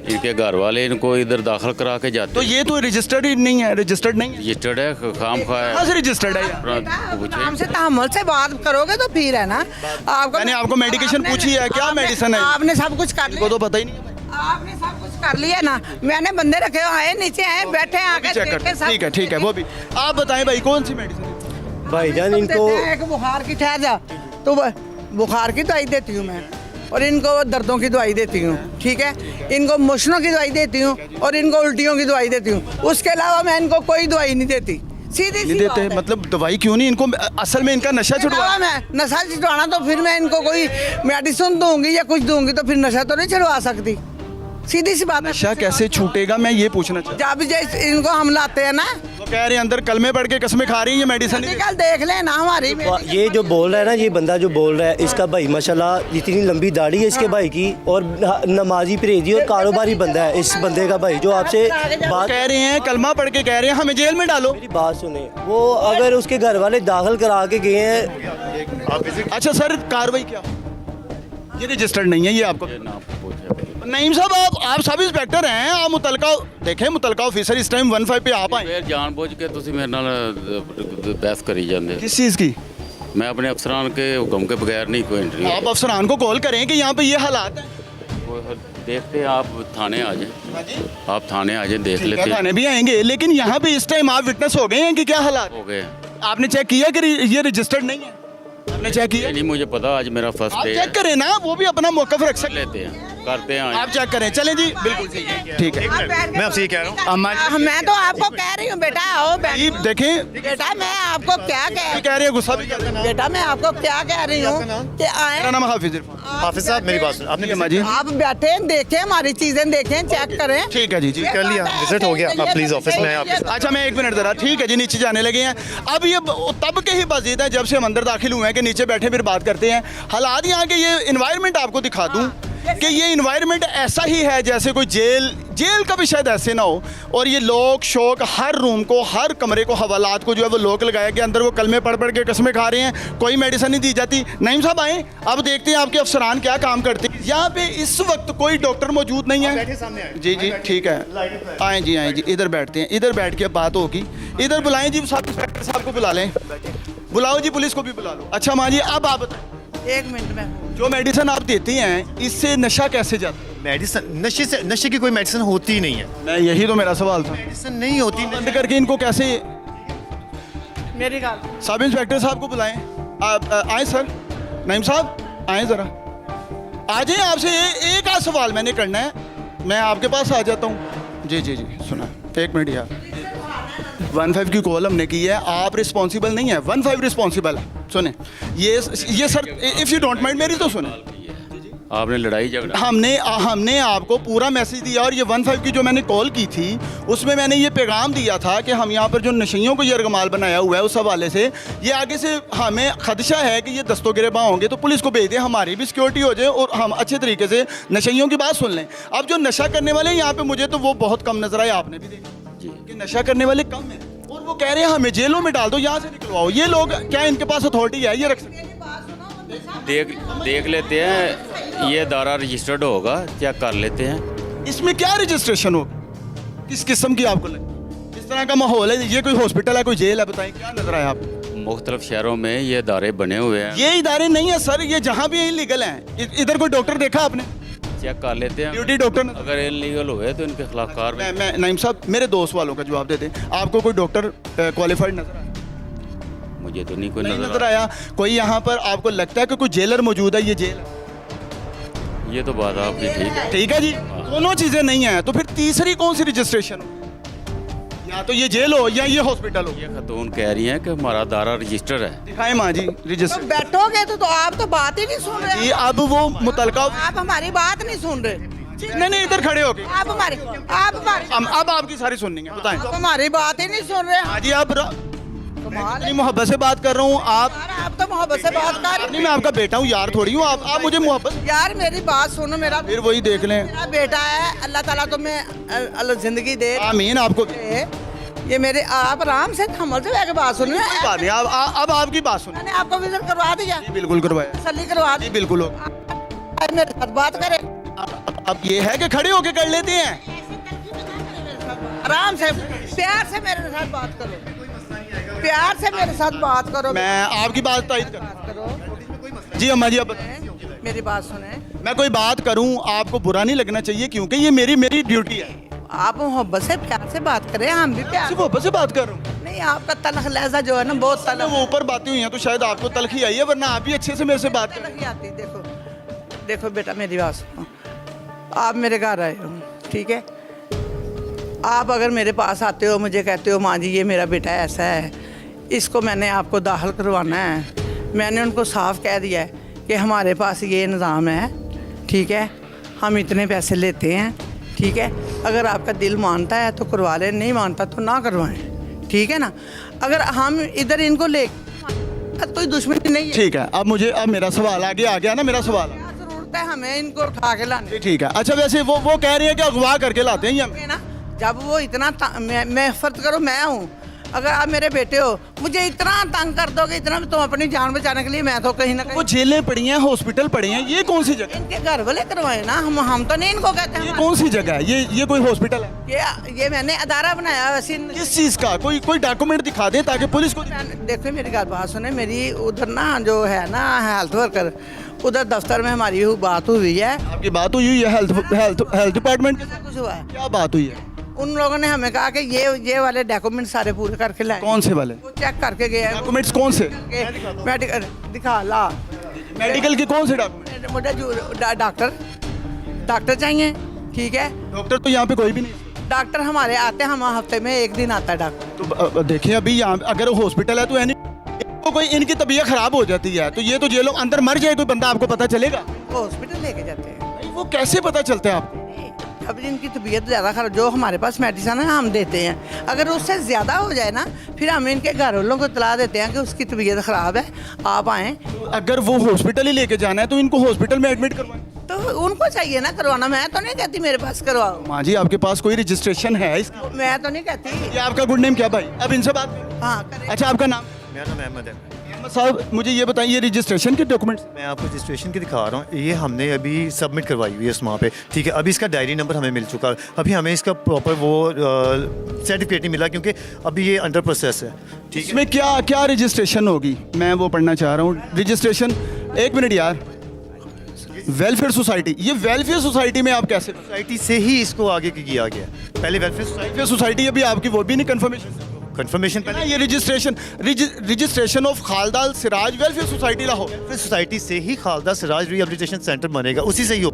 [SPEAKER 17] इनके घर वाले इनको इधर दाखिल करा के जाते।
[SPEAKER 1] तो ये तो रजिस्टर्ड ही नहीं है, रजिस्टर्ड नहीं है।
[SPEAKER 17] रजिस्टर्ड है, खाम खा है।
[SPEAKER 1] कहाँ से रजिस्टर्ड है?
[SPEAKER 2] आराम से तहम्मुल से बात करोगे तो फिर है ना। आपको
[SPEAKER 1] मैंने आपको मेडिकेशन पूछी है, क्या मेडिसिन है?
[SPEAKER 2] आपने सब कुछ कर लिया,
[SPEAKER 1] तो पता ही नहीं।
[SPEAKER 2] आपने सब कुछ कर लिया ना। मैंने बंदे रखे हुए आए, नीचे आए, बैठे आके
[SPEAKER 1] चेक कर। ठीक है वो भी आप बताएं भाई, कौन सी मेडिसिन?
[SPEAKER 4] भाईजान इनको
[SPEAKER 2] एक बुखार की ठहर जा, तो बुखार की दवाई देती हूँ मैं, और इनको दर्दों की दवाई देती हूँ, ठीक है। इनको मोशनों की दवाई देती हूँ, और इनको उल्टियों की दवाई देती हूँ। उसके अलावा मैं इनको कोई दवाई नहीं देती। सीधी
[SPEAKER 1] नहीं देते मतलब दवाई क्यों नहीं? इनको असल में इनका नशा छुड़वा,
[SPEAKER 2] मैं नशा छुड़वाना तो फिर मैं इनको कोई मेडिसिन दूंगी या कुछ दूंगी तो फिर नशा तो नहीं छुड़वा सकती। सीधी सी बात।
[SPEAKER 1] नशा कैसे छूटेगा, मैं ये पूछना चाहता
[SPEAKER 2] हूँ। जब इनको हम लाते हैं ना,
[SPEAKER 1] वो कह रहे हैं अंदर कलमे पढ़ के कसमें खा रही हैं, ये मेडिसिन
[SPEAKER 2] कल देख लेना हमारी।
[SPEAKER 4] ये जो बोल रहा है ना, ये बंदा जो बोल रहा है, इसका भाई माशाल्लाह इतनी लंबी दाढ़ी है इसके भाई की, और नमाजी परहेजी और कारोबारी बंदा है इस बंदे का भाई, जो आपसे बात
[SPEAKER 1] कह रहे हैं, कलमा पढ़ के कह रहे हैं हमें जेल में डालो।
[SPEAKER 4] मेरी बात सुने, वो अगर उसके घर वाले दाखिल करा के गए हैं।
[SPEAKER 1] अच्छा सर कार्रवाई क्या? ये रजिस्टर्ड नहीं है, ये आपको नईम साहब आप सब इंस्पेक्टर हैं, आप मुतलका देखें, मुतलका ऑफिसर इस टाइम 15 पे आप आए।
[SPEAKER 17] जानबूझ के तुसी मेरे नाल बहस करी जाते।
[SPEAKER 1] किस चीज़ की?
[SPEAKER 17] मैं अपने अफसरान के हुक्म के बगैर नहीं कोई इंटरव्यू।
[SPEAKER 1] आप अफसरान को कॉल करें कि यहाँ पे ये हालात है।
[SPEAKER 17] देखते हैं, आप थाने आ जाए, आप थाने आ जाए, देख लेते हैं।
[SPEAKER 1] थाने भी आएंगे, लेकिन यहाँ पे इस टाइम आप विटनेस हो गए हैं कि क्या हालात
[SPEAKER 17] हो गए।
[SPEAKER 1] आपने चेक किया कि ये रजिस्टर्ड नहीं है? आपने चेक किया?
[SPEAKER 17] नहीं मुझे पता, आज मेरा फर्स्ट डे।
[SPEAKER 1] चेक करें ना, वो भी अपना मौका रख सकते
[SPEAKER 17] लेते हैं। करते हैं
[SPEAKER 1] आप चेक करें, चलें जी, बिल्कुल ठीक है।
[SPEAKER 9] मैं आपसे ये कह रहा हूँ,
[SPEAKER 2] मैं तो आपको कह रही हूँ बेटा आओ
[SPEAKER 1] जी, देखें
[SPEAKER 2] बेटा मैं आपको क्या
[SPEAKER 1] कह रही है, गुस्सा भी कर रहे हैं।
[SPEAKER 2] बेटा मैं आपको क्या कह रही हूँ कि आए
[SPEAKER 1] मेरा नाम हाफिज इरफान।
[SPEAKER 9] हाफिज साहब मेरी बात सुन, आपने
[SPEAKER 1] जी
[SPEAKER 2] आप बैठे देखें हमारी चीजें देखें चेक करें।
[SPEAKER 1] ठीक है जी,
[SPEAKER 9] कर लिया, विजिट हो गया, आप प्लीज ऑफिस में आप।
[SPEAKER 1] अच्छा मैं 1 मिनट जरा, ठीक है जी, नीचे जाने लगे हैं। अब ये तब के ही बाजिद है जब से हम अंदर दाखिल हुए हैं कि नीचे बैठे फिर बात करते हैं। हालात यहाँ के ये इन्वायरमेंट आपको दिखा दूँ कि ये इन्वायरमेंट ऐसा ही है जैसे कोई जेल का भी शायद ऐसे ना हो। और ये लोग शौक हर रूम को, हर कमरे को, हवालात को जो है वो लोक लगाया गया, अंदर वो कलमे पढ़ पढ़ के कसमें खा रहे हैं, कोई मेडिसिन नहीं दी जाती। नईम साहब आए, अब देखते हैं आपके अफसरान क्या काम करते हैं। यहाँ पे इस वक्त कोई डॉक्टर मौजूद नहीं है। जी जी ठीक है, आए जी, इधर बैठते हैं, इधर बैठ के बात होगी। इधर बुलाएं जी, सब इंस्पेक्टर साहब को बुला लें, बुलाओ जी, पुलिस को भी बुला लो। अच्छा माँ जी, अब आप बताएं
[SPEAKER 2] 1 मिनट में
[SPEAKER 1] जो मेडिसिन आप देती हैं इससे नशा कैसे जाता है?
[SPEAKER 9] मेडिसिन, नशे की कोई मेडिसिन होती ही नहीं है।
[SPEAKER 1] मैं यही तो मेरा सवाल था,
[SPEAKER 9] मेडिसिन नहीं होती।
[SPEAKER 1] बंद करके इनको कैसे?
[SPEAKER 2] मेरी गाल
[SPEAKER 1] सब इंस्पेक्टर साहब को बुलाएं। आप आए सर, नईम साहब आए ज़रा, आ जाए। आपसे एक आध सवाल मैंने करना है, मैं आपके पास आ जाता हूँ। जी जी जी, सुना, 1 मिनट यार। 15 की कॉल हमने की है, आप रिस्पॉन्सिबल नहीं है, 15 रिस्पॉन्सिबल है। सुने ये sir, if you don't mind मेरी तो सुने।
[SPEAKER 17] आपने लड़ाई झगड़ा,
[SPEAKER 1] हमने आपको पूरा मैसेज दिया और ये 15 की जो मैंने कॉल की थी उसमें मैंने ये पैगाम दिया था कि हम यहाँ पर जो नशइयों को यरगमाल बनाया हुआ है उस हवाले से ये आगे से हमें खदशा है कि ये दस्तों गिरबां होंगे, तो पुलिस को भेज दें, हमारी भी सिक्योरिटी हो जाए और हम अच्छे तरीके से नशइयों की बात सुन लें। अब जो नशा करने वाले हैं यहाँ पे मुझे तो वो बहुत कम नजर आए, आपने भी देखा कि नशा करने वाले कम हैं और वो कह रहे हैं हमें जेलों में डाल दो, यहाँ से निकलवाओ। ये लोग क्या इनके पास अथॉरिटी है ये रख सकते?
[SPEAKER 17] देख लेते हैं, ये दारा रजिस्टर्ड होगा, चेक कर लेते हैं।
[SPEAKER 1] इसमें क्या रजिस्ट्रेशन होगा, किस किस्म की आपको लगे, किस तरह का माहौल है? ये कोई हॉस्पिटल है, कोई जेल है? बताएं क्या नजर आया आपको?
[SPEAKER 17] मुख्तलिफ शहरों में ये इदारे बने हुए हैं।
[SPEAKER 1] ये इदारे नहीं है सर, ये जहाँ भी इलीगल हैं। इधर कोई डॉक्टर देखा आपने?
[SPEAKER 17] चेक कर लेते हैं,
[SPEAKER 1] ड्यूटी डॉक्टर
[SPEAKER 17] अगर इलीगल हुए तो इनके खिलाफ कार्रवाई।
[SPEAKER 1] मैं नईम साहब मेरे दोस्त वालों का जवाब देते, आपको कोई डॉक्टर क्वालिफाइड नजर आया?
[SPEAKER 17] मुझे तो नहीं कोई
[SPEAKER 1] नजर आया। कोई यहाँ पर आपको लगता है कि कोई जेलर मौजूद है? ये जेल,
[SPEAKER 17] ये तो बात आपकी
[SPEAKER 1] ठीक है जी, दोनों चीजें नहीं है, तो फिर तीसरी कौन सी रजिस्ट्रेशन हो? या तो ये जेल हो या ये हॉस्पिटल हो।
[SPEAKER 17] ये खतून कह रही हैं कि हमारा दारा रजिस्टर है।
[SPEAKER 1] दिखाएं माँ जी रजिस्टर।
[SPEAKER 2] तो बैठोगे तो आप तो बात ही नहीं सुन रहे।
[SPEAKER 1] जी अब वो मुतलका,
[SPEAKER 2] आप हमारी बात नहीं सुन रहे।
[SPEAKER 1] नहीं इधर खड़े हो गए,
[SPEAKER 2] आप हमारी
[SPEAKER 1] अब आपकी सारी सुननी है, बताएं।
[SPEAKER 2] आप हमारी बात ही नहीं सुन रहे।
[SPEAKER 1] हाँ जी, आप इतनी मोहब्बत से बात कर रहा हूँ। आप
[SPEAKER 2] तो मोहब्बत से बात कर,
[SPEAKER 1] नहीं, मैं आपका बेटा हूँ यार, थोड़ी हूँ। आप मुझे मोहब्बत,
[SPEAKER 2] यार मेरी बात सुनो, मेरा
[SPEAKER 1] फिर वही देख लें।
[SPEAKER 2] मेरा बेटा है, अल्लाह ताला तुम्हें अल्लाह जिंदगी दे,
[SPEAKER 1] आमीन। आपको
[SPEAKER 2] ये मेरे, आप आराम से थमल से बैठ के बात सुनो।
[SPEAKER 1] बात नहीं, अब आपकी बात सुनो।
[SPEAKER 2] मैंने आपको विजिट करवा दिया,
[SPEAKER 1] बिल्कुल करवाया,
[SPEAKER 2] तसल्ली करवा दी,
[SPEAKER 1] बिल्कुल।
[SPEAKER 2] मेरे साथ बात करें।
[SPEAKER 1] अब ये है कि खड़े होके कर लेते हैं,
[SPEAKER 2] आराम से प्यार से मेरे साथ बात करो, प्यार से मेरे साथ बात करो।
[SPEAKER 1] मैं आपकी बात तायद करूं। जी अम्मा जी, अब
[SPEAKER 2] मेरी बात सुने।
[SPEAKER 1] मैं कोई बात करूं आपको बुरा नहीं लगना चाहिए, क्योंकि ये मेरी ड्यूटी है।
[SPEAKER 2] आप मोहब्बत से प्यार से बात करें, हम भी प्यार से
[SPEAKER 1] मोहब्बत से बात कर रहा हूँ।
[SPEAKER 2] नहीं, आपका तलख लहजा जो है ना बहुत तलख,
[SPEAKER 1] वो ऊपर बातें हुई हैं तो शायद आपको तलखी आई है, वरना आप भी अच्छे से मेरे से बात
[SPEAKER 2] तलखी आती। देखो बेटा, मेरी बात सुनो। आप मेरे घर आए हो, ठीक है? आप अगर मेरे पास आते हो, मुझे कहते हो माँ जी ये मेरा बेटा ऐसा है, इसको मैंने आपको दाखिल करवाना है, मैंने उनको साफ कह दिया है कि हमारे पास ये निज़ाम है, ठीक है, हम इतने पैसे लेते हैं, ठीक है, अगर आपका दिल मानता है तो करवा लें, नहीं मानता तो ना करवाएं, ठीक है ना? अगर हम इधर इनको ले कोई दुश्मनी नहीं है,
[SPEAKER 1] ठीक है। अब मेरा सवाल आगे आ गया ना, मेरा सवाल
[SPEAKER 2] जरूरत है हमें इनको उठा के लाने,
[SPEAKER 1] ठीक है। अच्छा वैसे वो कह रही है कि अगवा करके लाते हैं हम
[SPEAKER 2] ना, जब वो इतना मैं फर्ज करो मैं हूँ, अगर आप मेरे बेटे हो, मुझे इतना तंग कर दोगे, इतना तुम अपनी जान बचाने के लिए, मैं तो कहीं ना कहीं,
[SPEAKER 1] वो जेलें पड़ी हैं, हॉस्पिटल पड़े हैं, ये कौन सी जगह?
[SPEAKER 2] इनके घर वाले करवाए ना, हम तो नहीं इनको कहते हैं।
[SPEAKER 1] ये कौन सी जगह है? ये कोई हॉस्पिटल है?
[SPEAKER 2] ये मैंने अदारा बनाया वैसे।
[SPEAKER 1] किस चीज़ का? कोई डॉक्यूमेंट दिखा दे ताकि पुलिस को।
[SPEAKER 2] देखो मेरी बात सुने, मेरी उधर ना जो है ना हेल्थ वर्कर, उधर दफ्तर में हमारी बात हुई है।
[SPEAKER 1] आपकी बात हुई है हेल्थ डिपार्टमेंट?
[SPEAKER 2] कुछ हुआ है?
[SPEAKER 1] क्या बात हुई है?
[SPEAKER 2] उन लोगों ने हमें कहा कि ये वाले डॉक्यूमेंट सारे पूरे करके लाए।
[SPEAKER 1] कौन से वाले?
[SPEAKER 2] वो चेक करके गए।
[SPEAKER 1] डॉक्यूमेंट्स कौन से?
[SPEAKER 2] मेडिकल दिखा ला,
[SPEAKER 1] मेडिकल के कौन से डॉक्यूमेंट?
[SPEAKER 2] मुझे डॉक्टर डॉक्टर चाहिए, ठीक है।
[SPEAKER 1] डॉक्टर तो यहाँ पे कोई भी नहीं।
[SPEAKER 2] डॉक्टर हमारे आते हैं, हम हफ्ते में एक दिन आता है डॉक्टर।
[SPEAKER 1] तो देखिए अभी यहाँ अगर हॉस्पिटल है तो यानी तो कोई इनकी तबीयत खराब हो जाती है तो ये तो ये लोग अंदर मर जाए कोई बंदा आपको पता चलेगा?
[SPEAKER 2] वो हॉस्पिटल लेके जाते हैं।
[SPEAKER 1] वो कैसे पता चलता है आपको?
[SPEAKER 2] अब इनकी तबीयत ज़्यादा खराब, जो हमारे पास मेडिसिन है हम देते हैं, अगर उससे ज़्यादा हो जाए ना फिर हम इनके घर वालों को इतला देते हैं कि उसकी तबीयत ख़राब है, आप आएँ।
[SPEAKER 1] अगर वो हॉस्पिटल ही लेके जाना है तो इनको हॉस्पिटल में एडमिट करवाएं।
[SPEAKER 2] तो उनको चाहिए ना करवाना, मैं तो नहीं कहती मेरे पास करवाओ।
[SPEAKER 1] माँ जी आपके पास कोई रजिस्ट्रेशन है इसका?
[SPEAKER 2] मैं तो नहीं कहती।
[SPEAKER 1] ये आपका गुड नेम क्या भाई? अब इनसे बात।
[SPEAKER 2] हाँ।
[SPEAKER 1] अच्छा आपका नाम?
[SPEAKER 9] मेरा नाम अहमद है।
[SPEAKER 1] अहमद साहब मुझे ये बताइए, ये रजिस्ट्रेशन के डॉक्यूमेंट्स?
[SPEAKER 9] मैं आपको रजिस्ट्रेशन की दिखा रहा हूँ, ये हमने अभी सबमिट करवाई हुई है इस वहाँ पे, ठीक है। अभी इसका डायरी नंबर हमें मिल चुका है, अभी हमें इसका प्रॉपर वो सर्टिफिकेट नहीं मिला क्योंकि अभी ये अंडर प्रोसेस है, ठीक है।
[SPEAKER 1] इसमें क्या क्या रजिस्ट्रेशन होगी? मैं वो पढ़ना चाह रहा हूँ रजिस्ट्रेशन। एक मिनट यार, वेलफेयर सोसाइटी, ये वेलफेयर सोसाइटी में आप कैसे?
[SPEAKER 9] सोसाइटी से ही इसको आगे किया गया, पहले वेलफेयर
[SPEAKER 1] सोसाइटी अभी आपकी वो भी नहीं कंफर्मेशन पहले ये registration of Khalda Siraj welfare society Lahore.
[SPEAKER 9] Welfare society से ही खालदा सिराज रिहेबिलिटेशन सेंटर बनेगा, उसी से ही हो।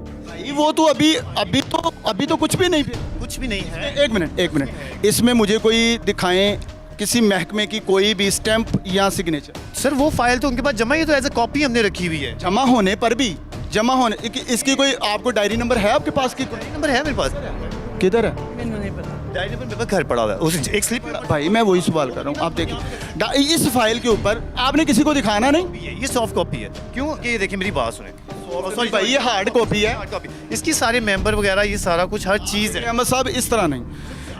[SPEAKER 1] वो तो अभी तो कुछ भी नहीं,
[SPEAKER 9] कुछ भी नहीं है।
[SPEAKER 1] एक मिनट, इसमें मुझे कोई दिखाएं किसी महकमे की कोई भी स्टैंप या सिग्नेचर?
[SPEAKER 9] सर वो फाइल तो उनके पास जमा ही, तो एज ए कॉपी हमने रखी हुई है।
[SPEAKER 1] जमा होने पर भी इसकी कोई आपको डायरी नंबर है आपके पास? की
[SPEAKER 9] नंबर है मेरे पास।
[SPEAKER 1] किधर है?
[SPEAKER 2] मैंने नहीं पता।
[SPEAKER 9] डायरी नंबर मेरे पास घर पड़ा हुआ है, उस एक स्लिप।
[SPEAKER 1] भाई मैं वही सवाल कर रहा हूँ, आप देखिए इस फाइल के ऊपर आपने किसी को दिखाना नहीं।
[SPEAKER 9] ये सॉफ्ट कॉपी है। क्यों? ये देखिए मेरी बात सुने,
[SPEAKER 1] सॉरी भाई ये हार्ड कॉपी है।
[SPEAKER 9] इसकी सारे मेंबर वगैरह ये सारा कुछ हर चीज़ है।
[SPEAKER 1] अहमद साहब इस तरह नहीं,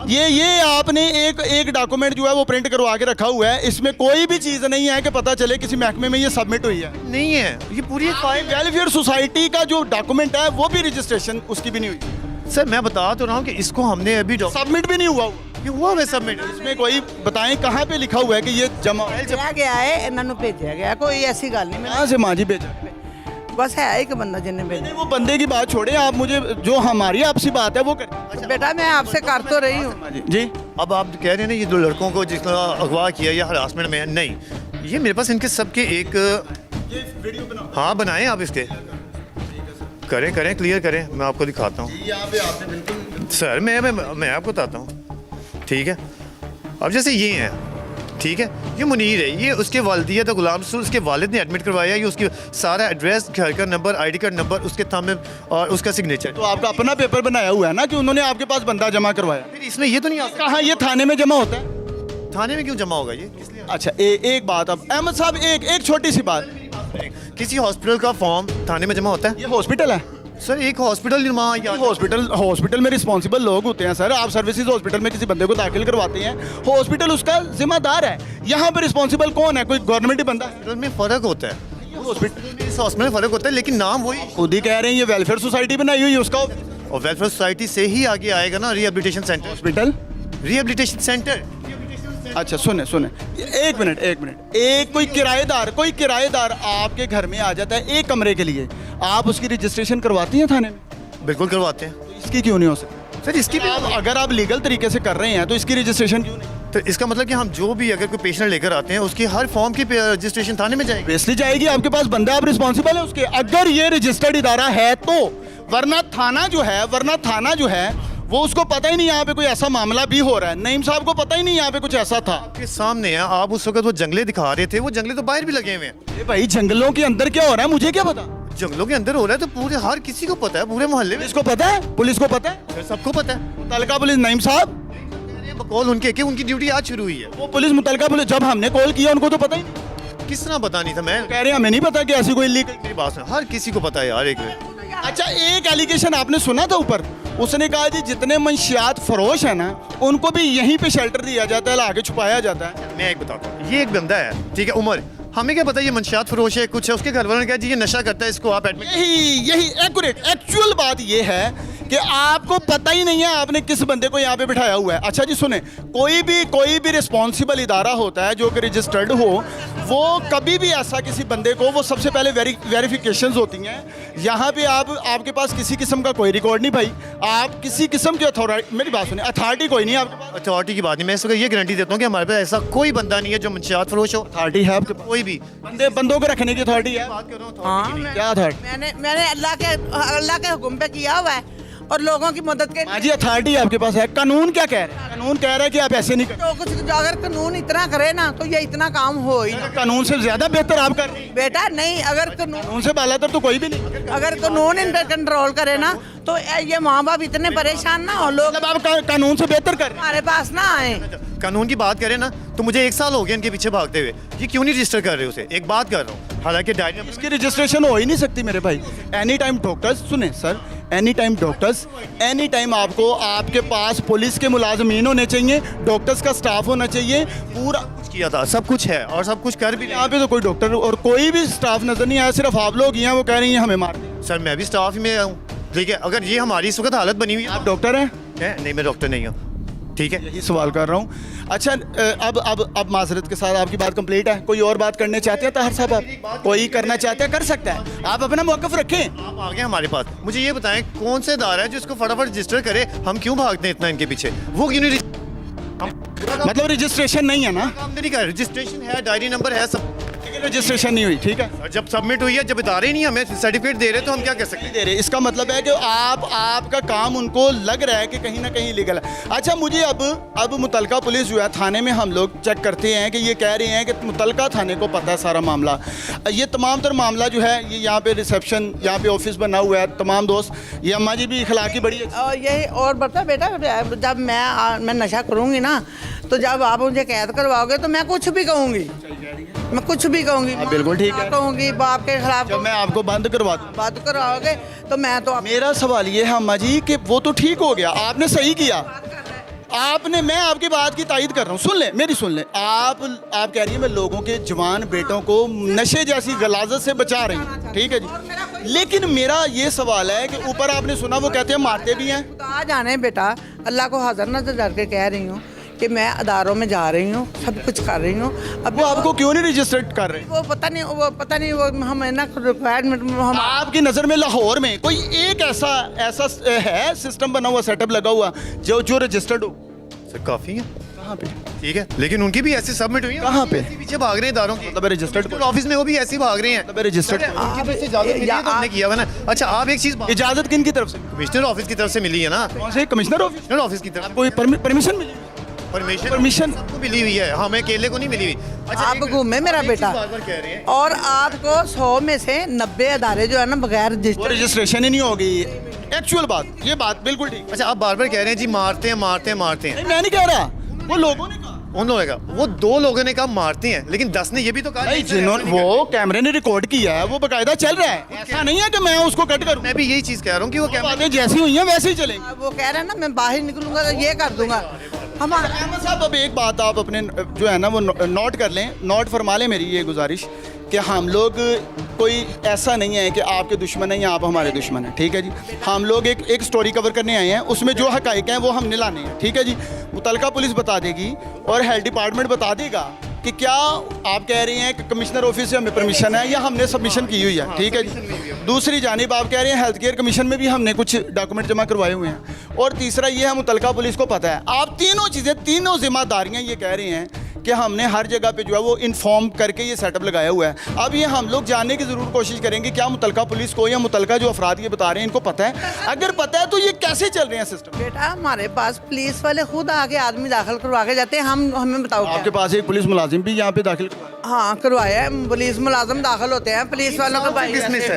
[SPEAKER 1] ये आपने एक डॉक्यूमेंट जो है वो प्रिंट करवा के रखा हुआ है, इसमें कोई भी चीज़ नहीं है कि पता चले किसी महकमे में ये सबमिट हुई है।
[SPEAKER 9] नहीं है, ये पूरी एक फाइल।
[SPEAKER 1] वेलफेयर सोसाइटी का जो डॉक्यूमेंट है वो भी रजिस्ट्रेशन उसकी भी नहीं हुई।
[SPEAKER 9] सर मैं बता तो रहा हूँ कि इसको हमने अभी
[SPEAKER 1] सबमिट भी नहीं हुआ।
[SPEAKER 9] ये हुआ है सबमिट।
[SPEAKER 1] इसमें कोई बताएं कहाँ पे लिखा हुआ है कि ये जमा
[SPEAKER 2] गया है, इन्होंने भेजा गया, कोई ऐसी गल नहीं।
[SPEAKER 1] कहाँ से माँ जी भेजा?
[SPEAKER 2] बस है एक बंदा जिन्हें भेजा।
[SPEAKER 1] वो बंदे की बात छोड़े, आप मुझे जो हमारी आपसी बात है वो करें।
[SPEAKER 2] अच्छा बेटा मैं आपसे कर तो रही हूँ
[SPEAKER 1] जी।
[SPEAKER 9] अब आप कह रहे हैं ना ये दो लड़कों को जिसका अगवा किया या हरासमेंट में, नहीं ये मेरे पास इनके सबके एक
[SPEAKER 1] वीडियो बनाओ।
[SPEAKER 9] हाँ बनाएं आप, इसके करें क्लियर करें, मैं आपको दिखाता हूँ। सर मैं आपको बताता हूँ, ठीक है। अब जैसे ये हैं, ठीक है, ये मुनीर है, ये उसके वालिदियत गुलाम रसूल, उसके वालिद ने एडमिट करवाया, ये उसकी सारा एड्रेस, घर का नंबर, आईडी कार्ड नंबर, उसके थंब और उसका सिग्नेचर।
[SPEAKER 1] तो आपका अपना पेपर बनाया हुआ है ना कि उन्होंने आपके पास बंदा जमा करवाया?
[SPEAKER 9] फिर इसमें ये तो नहीं आता।
[SPEAKER 1] कहाँ ये थाने में जमा होता है?
[SPEAKER 9] थाने में क्यों जमा होगा ये?
[SPEAKER 1] अच्छा एक बात, अब अहमद साहब एक छोटी सी बात,
[SPEAKER 9] किसी हॉस्पिटल का फॉर्म थाने में जमा होता है?
[SPEAKER 1] ये हॉस्पिटल है
[SPEAKER 9] सर, एक हॉस्पिटल
[SPEAKER 1] हॉस्पिटल में रिस्पॉन्सिबल लोग होते हैं सर। आप सर्विसेज हॉस्पिटल में किसी बंदे को दाखिल करवाते हैं, हॉस्पिटल उसका जिम्मेदार है। यहाँ पे रिस्पॉन्सिबल कौन है? कोई गवर्नमेंट ही बंदा है?
[SPEAKER 9] में फ़र्क होता है, हॉस्पिटल में फ़र्क होता है, लेकिन नाम वही।
[SPEAKER 1] खुद ही कह रहे हैं ये वेलफेयर सोसाइटी बनाई हुई है उसका,
[SPEAKER 9] और वेलफेयर सोसाइटी से ही आगे आएगा ना rehabilitation centre.
[SPEAKER 1] Hospital
[SPEAKER 9] rehabilitation centre.
[SPEAKER 1] अच्छा सुने एक मिनट, एक कोई किराएदार आपके घर में आ जाता है एक कमरे के लिए, आप उसकी रजिस्ट्रेशन करवाती हैं थाने में?
[SPEAKER 9] बिल्कुल करवाते हैं।
[SPEAKER 1] तो इसकी क्यों नहीं हो सकती?
[SPEAKER 9] सर इसकी भी
[SPEAKER 1] अगर आप लीगल तरीके से कर रहे हैं तो इसकी रजिस्ट्रेशन क्यों नहीं?
[SPEAKER 9] तो इसका मतलब कि हम जो भी अगर कोई पेशेंट लेकर आते हैं उसकी हर फॉर्म की रजिस्ट्रेशन थाने में जाएगी।
[SPEAKER 1] बेसिकली जाएगी, आपके पास बंदा, आप रिस्पॉन्सिबल है उसके, अगर ये रजिस्टर्ड इदारा है तो। वरना थाना जो है वो उसको पता ही नहीं यहाँ पे कोई ऐसा मामला भी हो रहा है। नईम साहब को पता ही नहीं यहाँ पे कुछ ऐसा था।
[SPEAKER 9] आपके सामने है, आप उस वक्त वो जंगले दिखा रहे थे, वो जंगले तो बाहर भी लगे हुए हैं।
[SPEAKER 1] भाई जंगलों के अंदर क्या हो रहा है मुझे क्या पता?
[SPEAKER 9] जंगलों के अंदर हो रहा है तो पूरे हर किसी को पता है, पूरे मोहल्ले में।
[SPEAKER 1] इसको पता है, पुलिस को पता है,
[SPEAKER 9] सबको पता है।
[SPEAKER 1] मुतलका पुलिस नईम साहब
[SPEAKER 9] कॉल उनकी ड्यूटी आज शुरू हुई है।
[SPEAKER 1] वो पुलिस मुतलका पुलिस जब हमने कॉल किया उनको तो पता ही नहीं।
[SPEAKER 9] किस तरह पता नहीं था? मैं
[SPEAKER 1] कह रहे हैं हमें नहीं पता कि ऐसी कोई लीगल।
[SPEAKER 9] मेरी बात सुन, हर किसी को पता है यार।
[SPEAKER 1] अच्छा एक एलिगेशन आपने सुना था ऊपर, उसने कहा जी जितने मंशियात फरोश है ना उनको भी यहीं पे शेल्टर दिया जाता है, लाके छुपाया जाता है।
[SPEAKER 9] मैं एक बताता हूँ, ये एक बंदा है, ठीक है, उमर, हमें क्या पता ये मंशियात फरोश है, कुछ है, उसके घर वालों ने कहा जी ये नशा करता है, इसको आप एडमिट।
[SPEAKER 1] यही एक्यूरेट एक्चुअल बात ये है कि आपको पता ही नहीं है आपने किस बंदे को यहाँ पे बिठाया हुआ है। अच्छा जी सुने, कोई भी रिस्पॉन्सिबल इदारा होता है जो कि रजिस्टर्ड हो, वो कभी भी ऐसा किसी बंदे को, वो सबसे पहले वेरिफिकेशंस होती हैं। यहाँ पे आपके पास किसी किस्म का कोई रिकॉर्ड नहीं भाई, आप किसी किस्म की अथॉरिटी, मेरी बात सुने, अथॉरिटी कोई नहीं है आपके पास।
[SPEAKER 9] अथॉरिटी की बात नहीं, मैं इस वक्त ये गारंटी देता हूँ कि हमारे पास ऐसा कोई बंदा नहीं है जो मंशियात फरोश हो।
[SPEAKER 1] अथॉरिटी है आपके पास?
[SPEAKER 9] कोई भी
[SPEAKER 1] बंदों को रखने की अथॉरिटी है?
[SPEAKER 9] बात कर रहा हूँ
[SPEAKER 2] हाँ,
[SPEAKER 1] क्या अथॉरिटी?
[SPEAKER 2] मैंने अल्लाह के हुक्म पे किया हुआ है और लोगों की मदद के
[SPEAKER 1] हाँ जी, अथॉरिटी आपके पास है। कानून क्या कह रहा है? कानून कह रहा है कि आप ऐसे नहीं
[SPEAKER 2] जो कुछ जो अगर कानून इतना करे ना तो ये इतना काम हो ही ना।
[SPEAKER 1] कानून से ज्यादा बेहतर आप कर रहे हैं
[SPEAKER 2] बेटा। नहीं, अगर कानून
[SPEAKER 1] से बालातर तो कोई भी नहीं।
[SPEAKER 2] अगर कानून इन पर कंट्रोल करे ना तो ये माँ बाप इतने परेशान ना हो, लोग
[SPEAKER 1] आप कानून से बेहतर कर रहे हैं।
[SPEAKER 2] हमारे पास ना आए।
[SPEAKER 9] कानून की बात करें ना तो मुझे 1 साल हो गया इनके पीछे भागते हुए। ये क्यों नहीं रजिस्टर कर रहे उसे? एक बात कर रहा हूँ, हालांकि डायरी नंबर
[SPEAKER 1] इसकी रजिस्ट्रेशन हो ही नहीं सकती मेरे भाई। एनी टाइम डॉक्टर्स, सुने sir, any time doctors, any time आपको आपके पास पुलिस के मुलाजमीन होने चाहिए, डॉक्टर्स का स्टाफ होना चाहिए, पूरा
[SPEAKER 9] किया था, सब कुछ है और सब कुछ कर भी।
[SPEAKER 1] यहाँ पे तो कोई डॉक्टर और कोई भी स्टाफ नजर नहीं आया, सिर्फ आप लोग ही हैं, वो कह रही हैं हमें मार दें।
[SPEAKER 9] सर मैं भी स्टाफ में हूँ, ठीक है। अगर ये हमारी इस वक्त हालत बनी हुई है।
[SPEAKER 1] आप डॉक्टर हैं?
[SPEAKER 9] नहीं, मैं डॉक्टर नहीं हूँ, ठीक है।
[SPEAKER 1] यही सवाल कर रहा हूँ। अच्छा अब माजरत के साथ आपकी बात कंप्लीट है। कोई और बात करने चाहते हैं ताहिर साहब? आप कोई करना चाहते हैं कर सकता है, आप अपना मौक़िफ़ रखें।
[SPEAKER 9] आप आ गए हमारे पास, मुझे ये बताएं कौन से इदारा है जो इसको फटाफट रजिस्टर करे? हम क्यों भागते हैं इतना इनके पीछे? वो क्यों नहीं
[SPEAKER 1] मतलब रजिस्ट्रेशन नहीं है ना?
[SPEAKER 9] काम नहीं कर, रजिस्ट्रेशन है, डायरी नंबर है, सब
[SPEAKER 1] रजिस्ट्रेशन नहीं हुई, ठीक है।
[SPEAKER 9] और जब सबमिट हुई है, जब इदारे नहीं हमें सर्टिफिकेट दे रहे तो हम क्या कर सकते हैं?
[SPEAKER 1] दे रहे, इसका मतलब है कि आपका काम उनको लग रहा है कि कहीं ना कहीं लीगल है। अच्छा मुझे अब मुतलका पुलिस जो है थाने में हम लोग चेक करते हैं कि ये कह रहे हैं कि मुतलका थाने को पता है सारा मामला। ये तमाम तर मामला जो है ये यहाँ पे रिसेप्शन, यहाँ पे ऑफिस बना हुआ है, तमाम दोस्त, ये अम्मा जी भी इखलाकी बड़ी है।
[SPEAKER 2] यही और बता बेटा, जब मैं नशा करूँगी ना तो जब आप मुझे कैद करवाओगे तो मैं कुछ भी कहूँगी, मैं कुछ भी कहूँगी।
[SPEAKER 1] बिल्कुल ठीक है,
[SPEAKER 2] कहूँगी बाप के खिलाफ।
[SPEAKER 1] जब मैं आपको बंद करवा दूँ,
[SPEAKER 2] बंद करवाओगे तो मैं तो
[SPEAKER 1] मेरा सवाल ये है अम्मा जी कि वो तो ठीक हो गया, आपने सही किया, आपने, मैं आपकी बात की तायद कर रहा हूँ, सुन लें मेरी, सुन लें। आप कह रही हैं मैं लोगों के जवान बेटों को नशे जैसी गलाजत से बचा रही हूँ, ठीक है जी। लेकिन मेरा ये सवाल है कि ऊपर आपने सुना वो कहते हैं मारते भी हैं।
[SPEAKER 2] आ जाने बेटा, अल्लाह को हाजिर नजर करके कह रही हूँ कि मैं अदारों में जा रही हूँ, सब कुछ कर रही हूँ।
[SPEAKER 1] अब वो आपको क्यों नहीं रजिस्टर्ड कर रहे?
[SPEAKER 2] वो पता नहीं वो हम ना रिक्वायरमेंट हम
[SPEAKER 1] आपकी नज़र में लाहौर में कोई एक ऐसा है सिस्टम बना हुआ, सेटअप लगा हुआ जो रजिस्टर्ड हो?
[SPEAKER 9] सर काफ़ी है।
[SPEAKER 1] कहाँ पे?
[SPEAKER 9] ठीक है, लेकिन उनकी भी ऐसी सबमिट हुई है।
[SPEAKER 1] कहाँ पे?
[SPEAKER 9] पीछे भाग रहे हैं इदारों की,
[SPEAKER 1] मतलब रजिस्टर्ड
[SPEAKER 9] ऑफिस में वो भी ऐसे भाग रहे हैं,
[SPEAKER 1] मतलब रजिस्टर्ड।
[SPEAKER 9] हमने किया हुआ ना। अच्छा आप एक चीज़,
[SPEAKER 1] इजाज़त किन की तरफ से?
[SPEAKER 9] कमिश्नर ऑफिस की तरफ से मिली है ना?
[SPEAKER 1] कौन से कमिश्नर
[SPEAKER 9] ऑफिस की तरफ?
[SPEAKER 1] कोई परमिशन मिली?
[SPEAKER 9] परमिशन सबको मिली हुई है, हमें अकेले को नहीं मिली हुई। अच्छा
[SPEAKER 2] आप घूमे मेरा बेटा, और आपको 100 में से 90 अदारे जो है ना बगैर
[SPEAKER 1] रजिस्ट्रेशन ही नहीं होगी। एक्चुअल बात, ये बात बिल्कुल ठीक।
[SPEAKER 9] अच्छा आप बार बार कह रहे हैं जी मारते हैं मारते हैं मारते हैं।
[SPEAKER 1] मैं नहीं कह रहा, वो लोगों ने कहा,
[SPEAKER 9] उन लोगों ने कहा, वो 2 लोगों ने कहा मारते हैं, लेकिन 10 ने ये भी तो कहा
[SPEAKER 1] जिन्होंने वो कैमरे ने रिकॉर्ड किया है, वो बकायदा चल रहा है। ऐसा नहीं है कि मैं उसको कट करूं।
[SPEAKER 9] मैं भी यही चीज़ कह रहा हूँ कि वो
[SPEAKER 1] कैमरे जैसी हुई हैं वैसे ही चलेंगे।
[SPEAKER 2] वो कह रहे हैं ना मैं बाहर निकलूंगा तो ये कर दूंगा।
[SPEAKER 1] हमारा अहमद साहब, अब एक बात आप अपने जो है ना वो नोट कर लें, नोट फरमा लें मेरी ये गुजारिश कि हम लोग कोई ऐसा नहीं है कि आपके दुश्मन हैं या आप हमारे दुश्मन हैं, ठीक है जी। हम लोग एक स्टोरी कवर करने आए हैं, उसमें जो हकाइक हैं वो हमने लाने हैं, ठीक है जी। मुतलका पुलिस बता देगी और हेल्थ डिपार्टमेंट बता देगा कि क्या आप कह रही हैं कि कमिश्नर ऑफिस से हमें परमिशन है या हमने सबमिशन की हुई है, ठीक है जी। दूसरी जानिब आप कह रहे हैं हेल्थ केयर कमीशन में भी हमने कुछ डॉक्यूमेंट जमा करवाए हुए हैं, और तीसरा ये है मुतलका पुलिस को पता है। आप तीनों चीज़ें, तीनों जिम्मेदारियां ये कह रही हैं कि हमने हर जगह पे जो है वो इन्फॉर्म करके ये सेटअप लगाया हुआ है। अब ये हम लोग जानने की ज़रूर कोशिश करेंगे क्या मुतलका पुलिस को या मुतलका जो अफराद ये बता रहे हैं इनको पता है। अगर पता है तो ये कैसे चल रहे हैं सिस्टम?
[SPEAKER 2] बेटा हमारे पास पुलिस वाले खुद आके आदमी दाखिल करवा के जाते हैं। हमें बताओ
[SPEAKER 1] आपके पास एक पुलिस मुलाजिम भी यहाँ पे दाखिल?
[SPEAKER 2] हाँ करवाया है, पुलिस मुलाजिम दाखिल होते हैं, पुलिस वालों का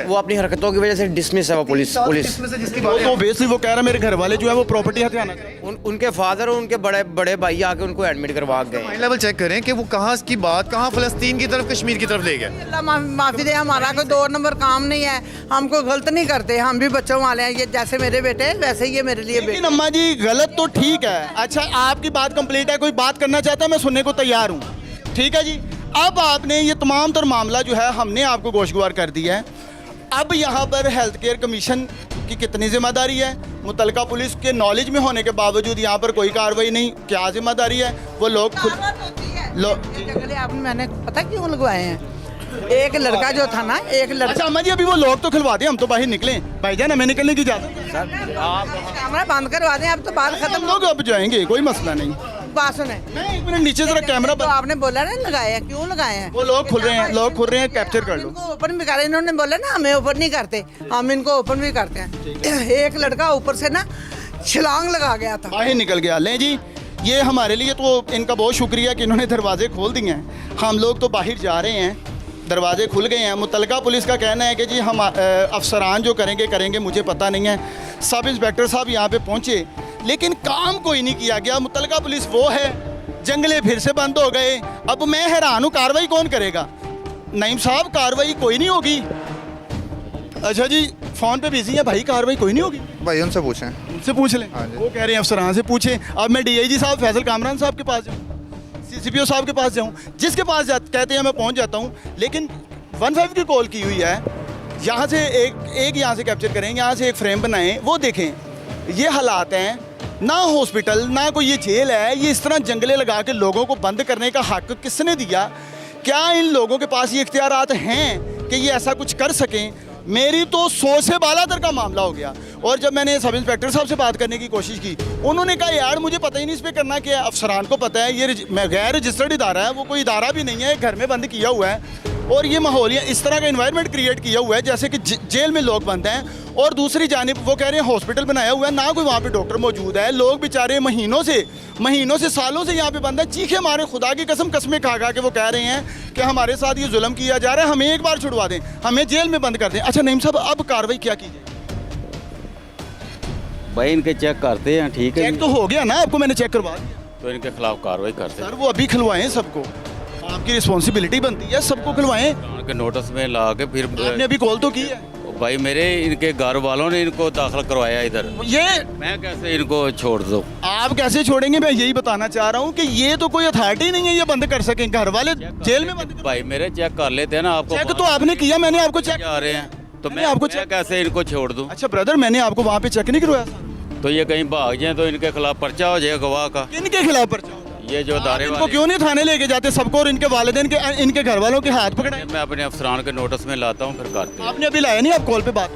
[SPEAKER 15] वो अपनी हरकतों की वजह से डिसमिस है वो पुलिस।
[SPEAKER 1] तो बेसिकली वो कह रहा है मेरे घर वाले जो है वो प्रॉपर्टी हथियाना चाहिए।
[SPEAKER 15] उनके फादर और उनके बड़े बड़े भाई आके उनको एडमिट करवा गए।
[SPEAKER 9] लेवल चेक करें कि वो कहाँ की बात, कहाँ फलस्तीन की तरफ, कश्मीर की तरफ ले गए।
[SPEAKER 2] अल्लाह माफी दे, हमारा कोई 2 नंबर काम नहीं है, हम कोई गलत नहीं करते, हम भी बच्चों वाले हैं। ये जैसे मेरे बेटे वैसे ही ये मेरे लिए बेटे।
[SPEAKER 1] अम्मा जी गलत तो ठीक है। अच्छा आपकी बात कंप्लीट है, कोई बात करना चाहता है मैं सुनने को तैयार हूँ, ठीक है जी। अब आपने ये तमाम तर मामला जो है हमने आपको गोशगवार कर दिया है। अब यहाँ पर हेल्थ केयर कमीशन की कितनी जिम्मेदारी है, मुतलका पुलिस के नॉलेज में होने के बावजूद यहाँ पर कोई कार्रवाई नहीं, क्या जिम्मेदारी है? वो लोग
[SPEAKER 2] जंगले आपने मैंने पता क्यों लगवाए हैं? एक लड़का जो था ना, एक लड़का।
[SPEAKER 1] अच्छा अम्मा जी, अभी वो लोग तो खिलवा दें, हम तो बाहर निकले भाईजान, हमें निकलने की इजाजत है।
[SPEAKER 2] कैमरा बंद करवा दें, अब तो बात खत्म।
[SPEAKER 1] लोग अब जाएंगे, कोई मसला नहीं।
[SPEAKER 2] बात सुने,
[SPEAKER 1] एक मिनट नीचे जरा कैमरा।
[SPEAKER 2] तो आपने बोला ना लगाया, क्यों लगाए हैं?
[SPEAKER 1] वो लोग खुल रहे हैं, लोग खुल रहे हैं, कैप्चर कर लो।
[SPEAKER 2] इनको ओपन भी कर रहे हैं, इन्होंने बोला ना हमें ओपन नहीं करते, हम इनको ओपन भी करते हैं। एक लड़का ऊपर से ना छलांग लगा गया था,
[SPEAKER 1] बाहर निकल गया। लें जी, ये हमारे लिए तो इनका बहुत शुक्रिया कि इन्होंने दरवाजे खोल दिए हैं। हम लोग तो बाहर जा रहे हैं, दरवाजे खुल गए हैं। मुतलका पुलिस का कहना है कि जी हम अफसरान जो करेंगे, मुझे पता नहीं है। सब इंस्पेक्टर साहब यहाँ पे पहुँचे, लेकिन काम कोई नहीं किया गया। मुतलका पुलिस वो है, जंगले फिर से बंद हो गए। अब मैं हैरान हूँ, कार्रवाई कौन करेगा? नईम साहब, कार्रवाई कोई नहीं होगी? अच्छा जी, फ़ोन पे बिजी है भाई, कार्रवाई कोई नहीं होगी?
[SPEAKER 18] भाई उनसे पूछें,
[SPEAKER 1] उनसे पूछ लें। वो कह रहे हैं अफसरान से पूछें। अब मैं DIG साहब फैसल कामरान साहब के पास जाऊँ, CCPO साहब के पास जाऊँ, जिसके पास कहते हैं मैं पहुँच जाता हूँ। लेकिन 15 की कॉल की हुई है, यहाँ से एक यहाँ से कैप्चर करें, यहाँ से एक फ्रेम बनाएं, वो देखें। ये हालात हैं, ना हॉस्पिटल ना कोई ये जेल है। ये इस तरह जंगले लगा के लोगों को बंद करने का हक किसने दिया? क्या इन लोगों के पास ये इख्तियारात हैं कि ये ऐसा कुछ कर सकें? मेरी तो 100 से बालातर का मामला हो गया। और जब मैंने सब इंस्पेक्टर साहब से बात करने की कोशिश की, उन्होंने कहा यार मुझे पता ही नहीं इस पर करना क्या है, अफसरान को पता है। ये मैं गैर रजिस्टर्ड इदारा है, वो कोई इदारा भी नहीं है, घर में बंद किया हुआ है। और ये माहौल इस तरह का इन्वायरमेंट क्रिएट किया हुआ है जैसे कि जेल में लोग बंद हैं। और दूसरी जानिब वो कह रहे हैं हॉस्पिटल बनाया हुआ है, ना कोई वहाँ पे डॉक्टर मौजूद है। लोग बेचारे महीनों से सालों से यहाँ पे बंद है। चीखे मारे, खुदा की कसम, कस्में खा के वो कह रहे हैं कि हमारे साथ ये जुल्म किया जा रहा है, हमें एक बार छुड़वा दें, हमें जेल में बंद कर दें। अच्छा नईम साहब, अब कार्रवाई क्या की जाए?
[SPEAKER 17] भाई इनके चेक करते हैं, ठीक है?
[SPEAKER 1] चेक तो हो गया ना, आपको मैंने चेक करवा दिया।
[SPEAKER 17] तो इनके खिलाफ कार्रवाई करते हैं
[SPEAKER 1] सर। वो अभी खिलवाएं, सबको आपकी रिस्पॉन्सिबिलिटी बनती है, सबको खिलवाएं।
[SPEAKER 17] के नोटिस में ला के फिर
[SPEAKER 1] आपने अभी कॉल तो की है?
[SPEAKER 17] भाई मेरे इनके घर वालों ने इनको दाखिल करवाया इधर।
[SPEAKER 1] ये
[SPEAKER 17] मैं कैसे इनको छोड़ दूं?
[SPEAKER 1] आप कैसे छोड़ेंगे? मैं यही बताना चाह रहा हूँ कि ये तो कोई अथॉरिटी नहीं है ये बंद कर सकें। घर वाले जेल में बंद
[SPEAKER 17] भाई मेरे चेक कर लेते हैं ना। आपको
[SPEAKER 1] चेक तो आपने किया, मैंने आपको चेक
[SPEAKER 17] आ रहे हैं, तो मैं आपको कैसे इनको छोड़ दूं?
[SPEAKER 1] अच्छा ब्रदर, मैंने आपको वहाँ पे चेक नहीं करवाया?
[SPEAKER 17] तो ये कहीं भाग जाए तो इनके खिलाफ पर्चा हो जाए गवाह का।
[SPEAKER 1] किनके खिलाफ पर्चा?
[SPEAKER 17] ये जो दारे
[SPEAKER 1] इनको क्यों नहीं थाने लेके जाते सबको और इनके वालिदैन के, इनके घर वालों के हाथ पकड़े?
[SPEAKER 17] मैं अपने अफसरान के नोटिस में लाता हूँ, फिर करते हैं।
[SPEAKER 1] आपने अभी लाया नहीं? आप कॉल पे बात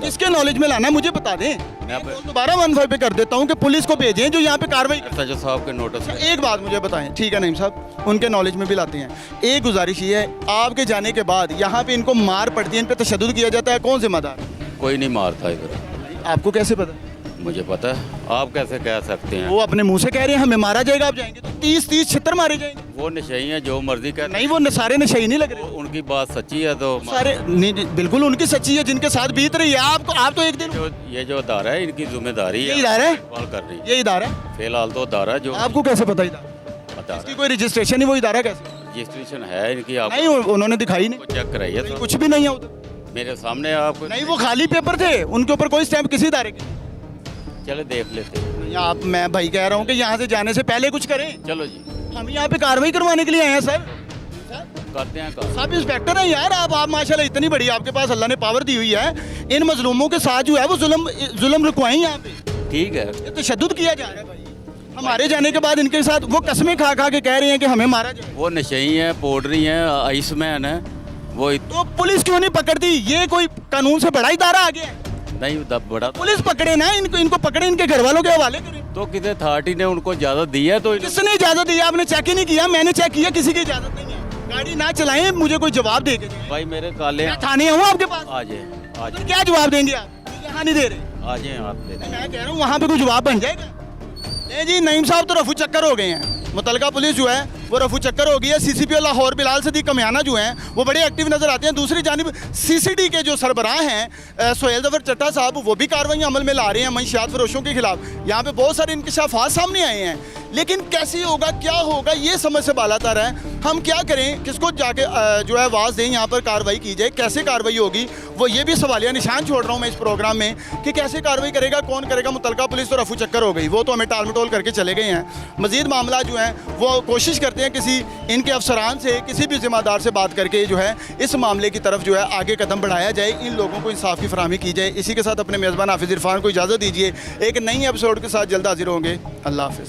[SPEAKER 1] किसके नॉलेज में लाना है मुझे बता दें। मैं दोबारा 15 पे कर देता हूँ कि पुलिस को भेजें जो यहाँ पे कार्रवाई करे।
[SPEAKER 17] सजो साहब के नोटिस में।
[SPEAKER 1] एक बात मुझे बताएं, ठीक है नईम साहब, उनके नॉलेज में भी लाते हैं। एक गुजारिश ये है, आपके जाने के बाद यहाँ पे इनको मार पड़ती है, इन पे तशद्दुद किया जाता है, कौन जिम्मेदार?
[SPEAKER 17] कोई नहीं मारता इधर।
[SPEAKER 1] आपको कैसे पता?
[SPEAKER 17] मुझे पता है, आप कैसे कह सकते हैं?
[SPEAKER 1] वो अपने मुंह से कह रहे हैं हमें मारा जाएगा, आप जाएंगे तो 30 76 मारे जाएंगे।
[SPEAKER 17] वो नशई है, जो मर्जी कहते
[SPEAKER 1] नहीं, वो सारे नशई नहीं लग रहे।
[SPEAKER 17] उनकी बात सच्ची है तो
[SPEAKER 1] सारे नहीं, बिल्कुल उनकी सच्ची है, जिनके साथ बीत रही है। आप तो एक दिन
[SPEAKER 17] ये जो अदारा है इनकी जिम्मेदारी है।
[SPEAKER 1] ये इदारा है?
[SPEAKER 17] कर रही है
[SPEAKER 1] ये इदारा है
[SPEAKER 17] फिलहाल तो अदारा जो।
[SPEAKER 1] आपको कैसे पता? इदारा इसकी कोई रजिस्ट्रेशन नहीं, वो इदारा कैसे?
[SPEAKER 17] रजिस्ट्रेशन है इनकी। आप
[SPEAKER 1] नहीं, उन्होंने दिखाई नहीं,
[SPEAKER 17] चेक कराइए तो।
[SPEAKER 1] कुछ भी नहीं है उधर
[SPEAKER 17] मेरे सामने आप
[SPEAKER 1] नहीं, वो खाली पेपर थे, उनके ऊपर कोई स्टैंप किसी इदारे के।
[SPEAKER 17] चलो देख लेते हैं।
[SPEAKER 1] आप, मैं भाई कह रहा हूँ कि यहाँ से जाने से पहले कुछ करें।
[SPEAKER 17] चलो जी,
[SPEAKER 1] हम यहाँ पे कार्रवाई करवाने के लिए आए हैं सर।
[SPEAKER 17] करते हैं।
[SPEAKER 1] सब इंस्पेक्टर हैं यार आप माशाल्लाह, इतनी बड़ी आपके पास अल्लाह ने पावर दी हुई है। इन मजलूमों के साथ जो है वो जुल्म रुकवाएं यहाँ पे।
[SPEAKER 17] ठीक है,
[SPEAKER 1] ये तशद्दुद किया जा रहा है भाई। हमारे जाने के बाद इनके साथ वो कस्में खा के कह रहे हैं कि हमें मारा जाए।
[SPEAKER 17] वो नशई है, पोडरी है, आइसमैन है वो।
[SPEAKER 1] तो पुलिस क्यों नहीं पकड़ती? ये कोई कानून से बड़ा इदारा आ गया?
[SPEAKER 17] नहीं बड़ा
[SPEAKER 1] पुलिस पकड़े ना, इनको पकड़े, इनके घर वालों के हवाले करें।
[SPEAKER 17] तो किसी अथॉरिटी ने उनको इजाजत दी है? तो
[SPEAKER 1] किसने इजाजत दी? आपने चेक ही नहीं किया? मैंने चेक किया, किसी की इजाजत नहीं है। गाड़ी ना चलाएं, मुझे कोई जवाब दे के।
[SPEAKER 17] भाई मेरे काले
[SPEAKER 1] थाने हूँ आपके पास,
[SPEAKER 17] आ जाए।
[SPEAKER 1] तो क्या जवाब देंगे आप? यहाँ नहीं दे रहे,
[SPEAKER 17] आ जाए आप दे।
[SPEAKER 1] मैं कह रहा हूँ वहाँ पे कोई जवाब बन जाएगा। नहीं जी, नईम साहब तो रफू चक्कर हो गए हैं। मुतलका पुलिस जो है वो रफू चक्कर हो गई है। CCPO लाहौर बिलाल सदीक कमियाना जो हैं वो बड़े एक्टिव नजर आते हैं। दूसरी जानिब CCD के जो सरबराह हैं सोहेल जफर चट्टा साहब, वो भी कार्रवाई अमल में ला रहे हैं मंशियात फरोशों के खिलाफ। यहाँ पे बहुत सारे इंकशाफात सामने आए हैं, लेकिन कैसे होगा, क्या होगा, ये समझ से बालातर है। हम क्या करें, किसको जाके जो है आवाज़ दें, यहाँ पर कार्रवाई की जाए, कैसे कार्रवाई होगी, वो ये भी सवालिया निशान छोड़ रहा हूँ मैं इस प्रोग्राम में कि कैसे कार्रवाई करेगा, कौन करेगा। मुतलका पुलिस तो रफू चक्कर हो गई, वो तो हमें टाल मटोल करके चले गए हैं। मजीद मामला जो है वो कोशिश करते चाहते हैं किसी इनके अफसरान से, किसी भी ज़िम्मेदार से बात करके जो है इस मामले की तरफ जो है आगे कदम बढ़ाया जाए, इन लोगों को इंसाफ की फराहमी की जाए। इसी के साथ अपने मेज़बान हाफिज़ इरफान को इजाज़त दीजिए। एक नई एपिसोड के साथ जल्द हाजिर होंगे। अल्लाह हाफ़िज़।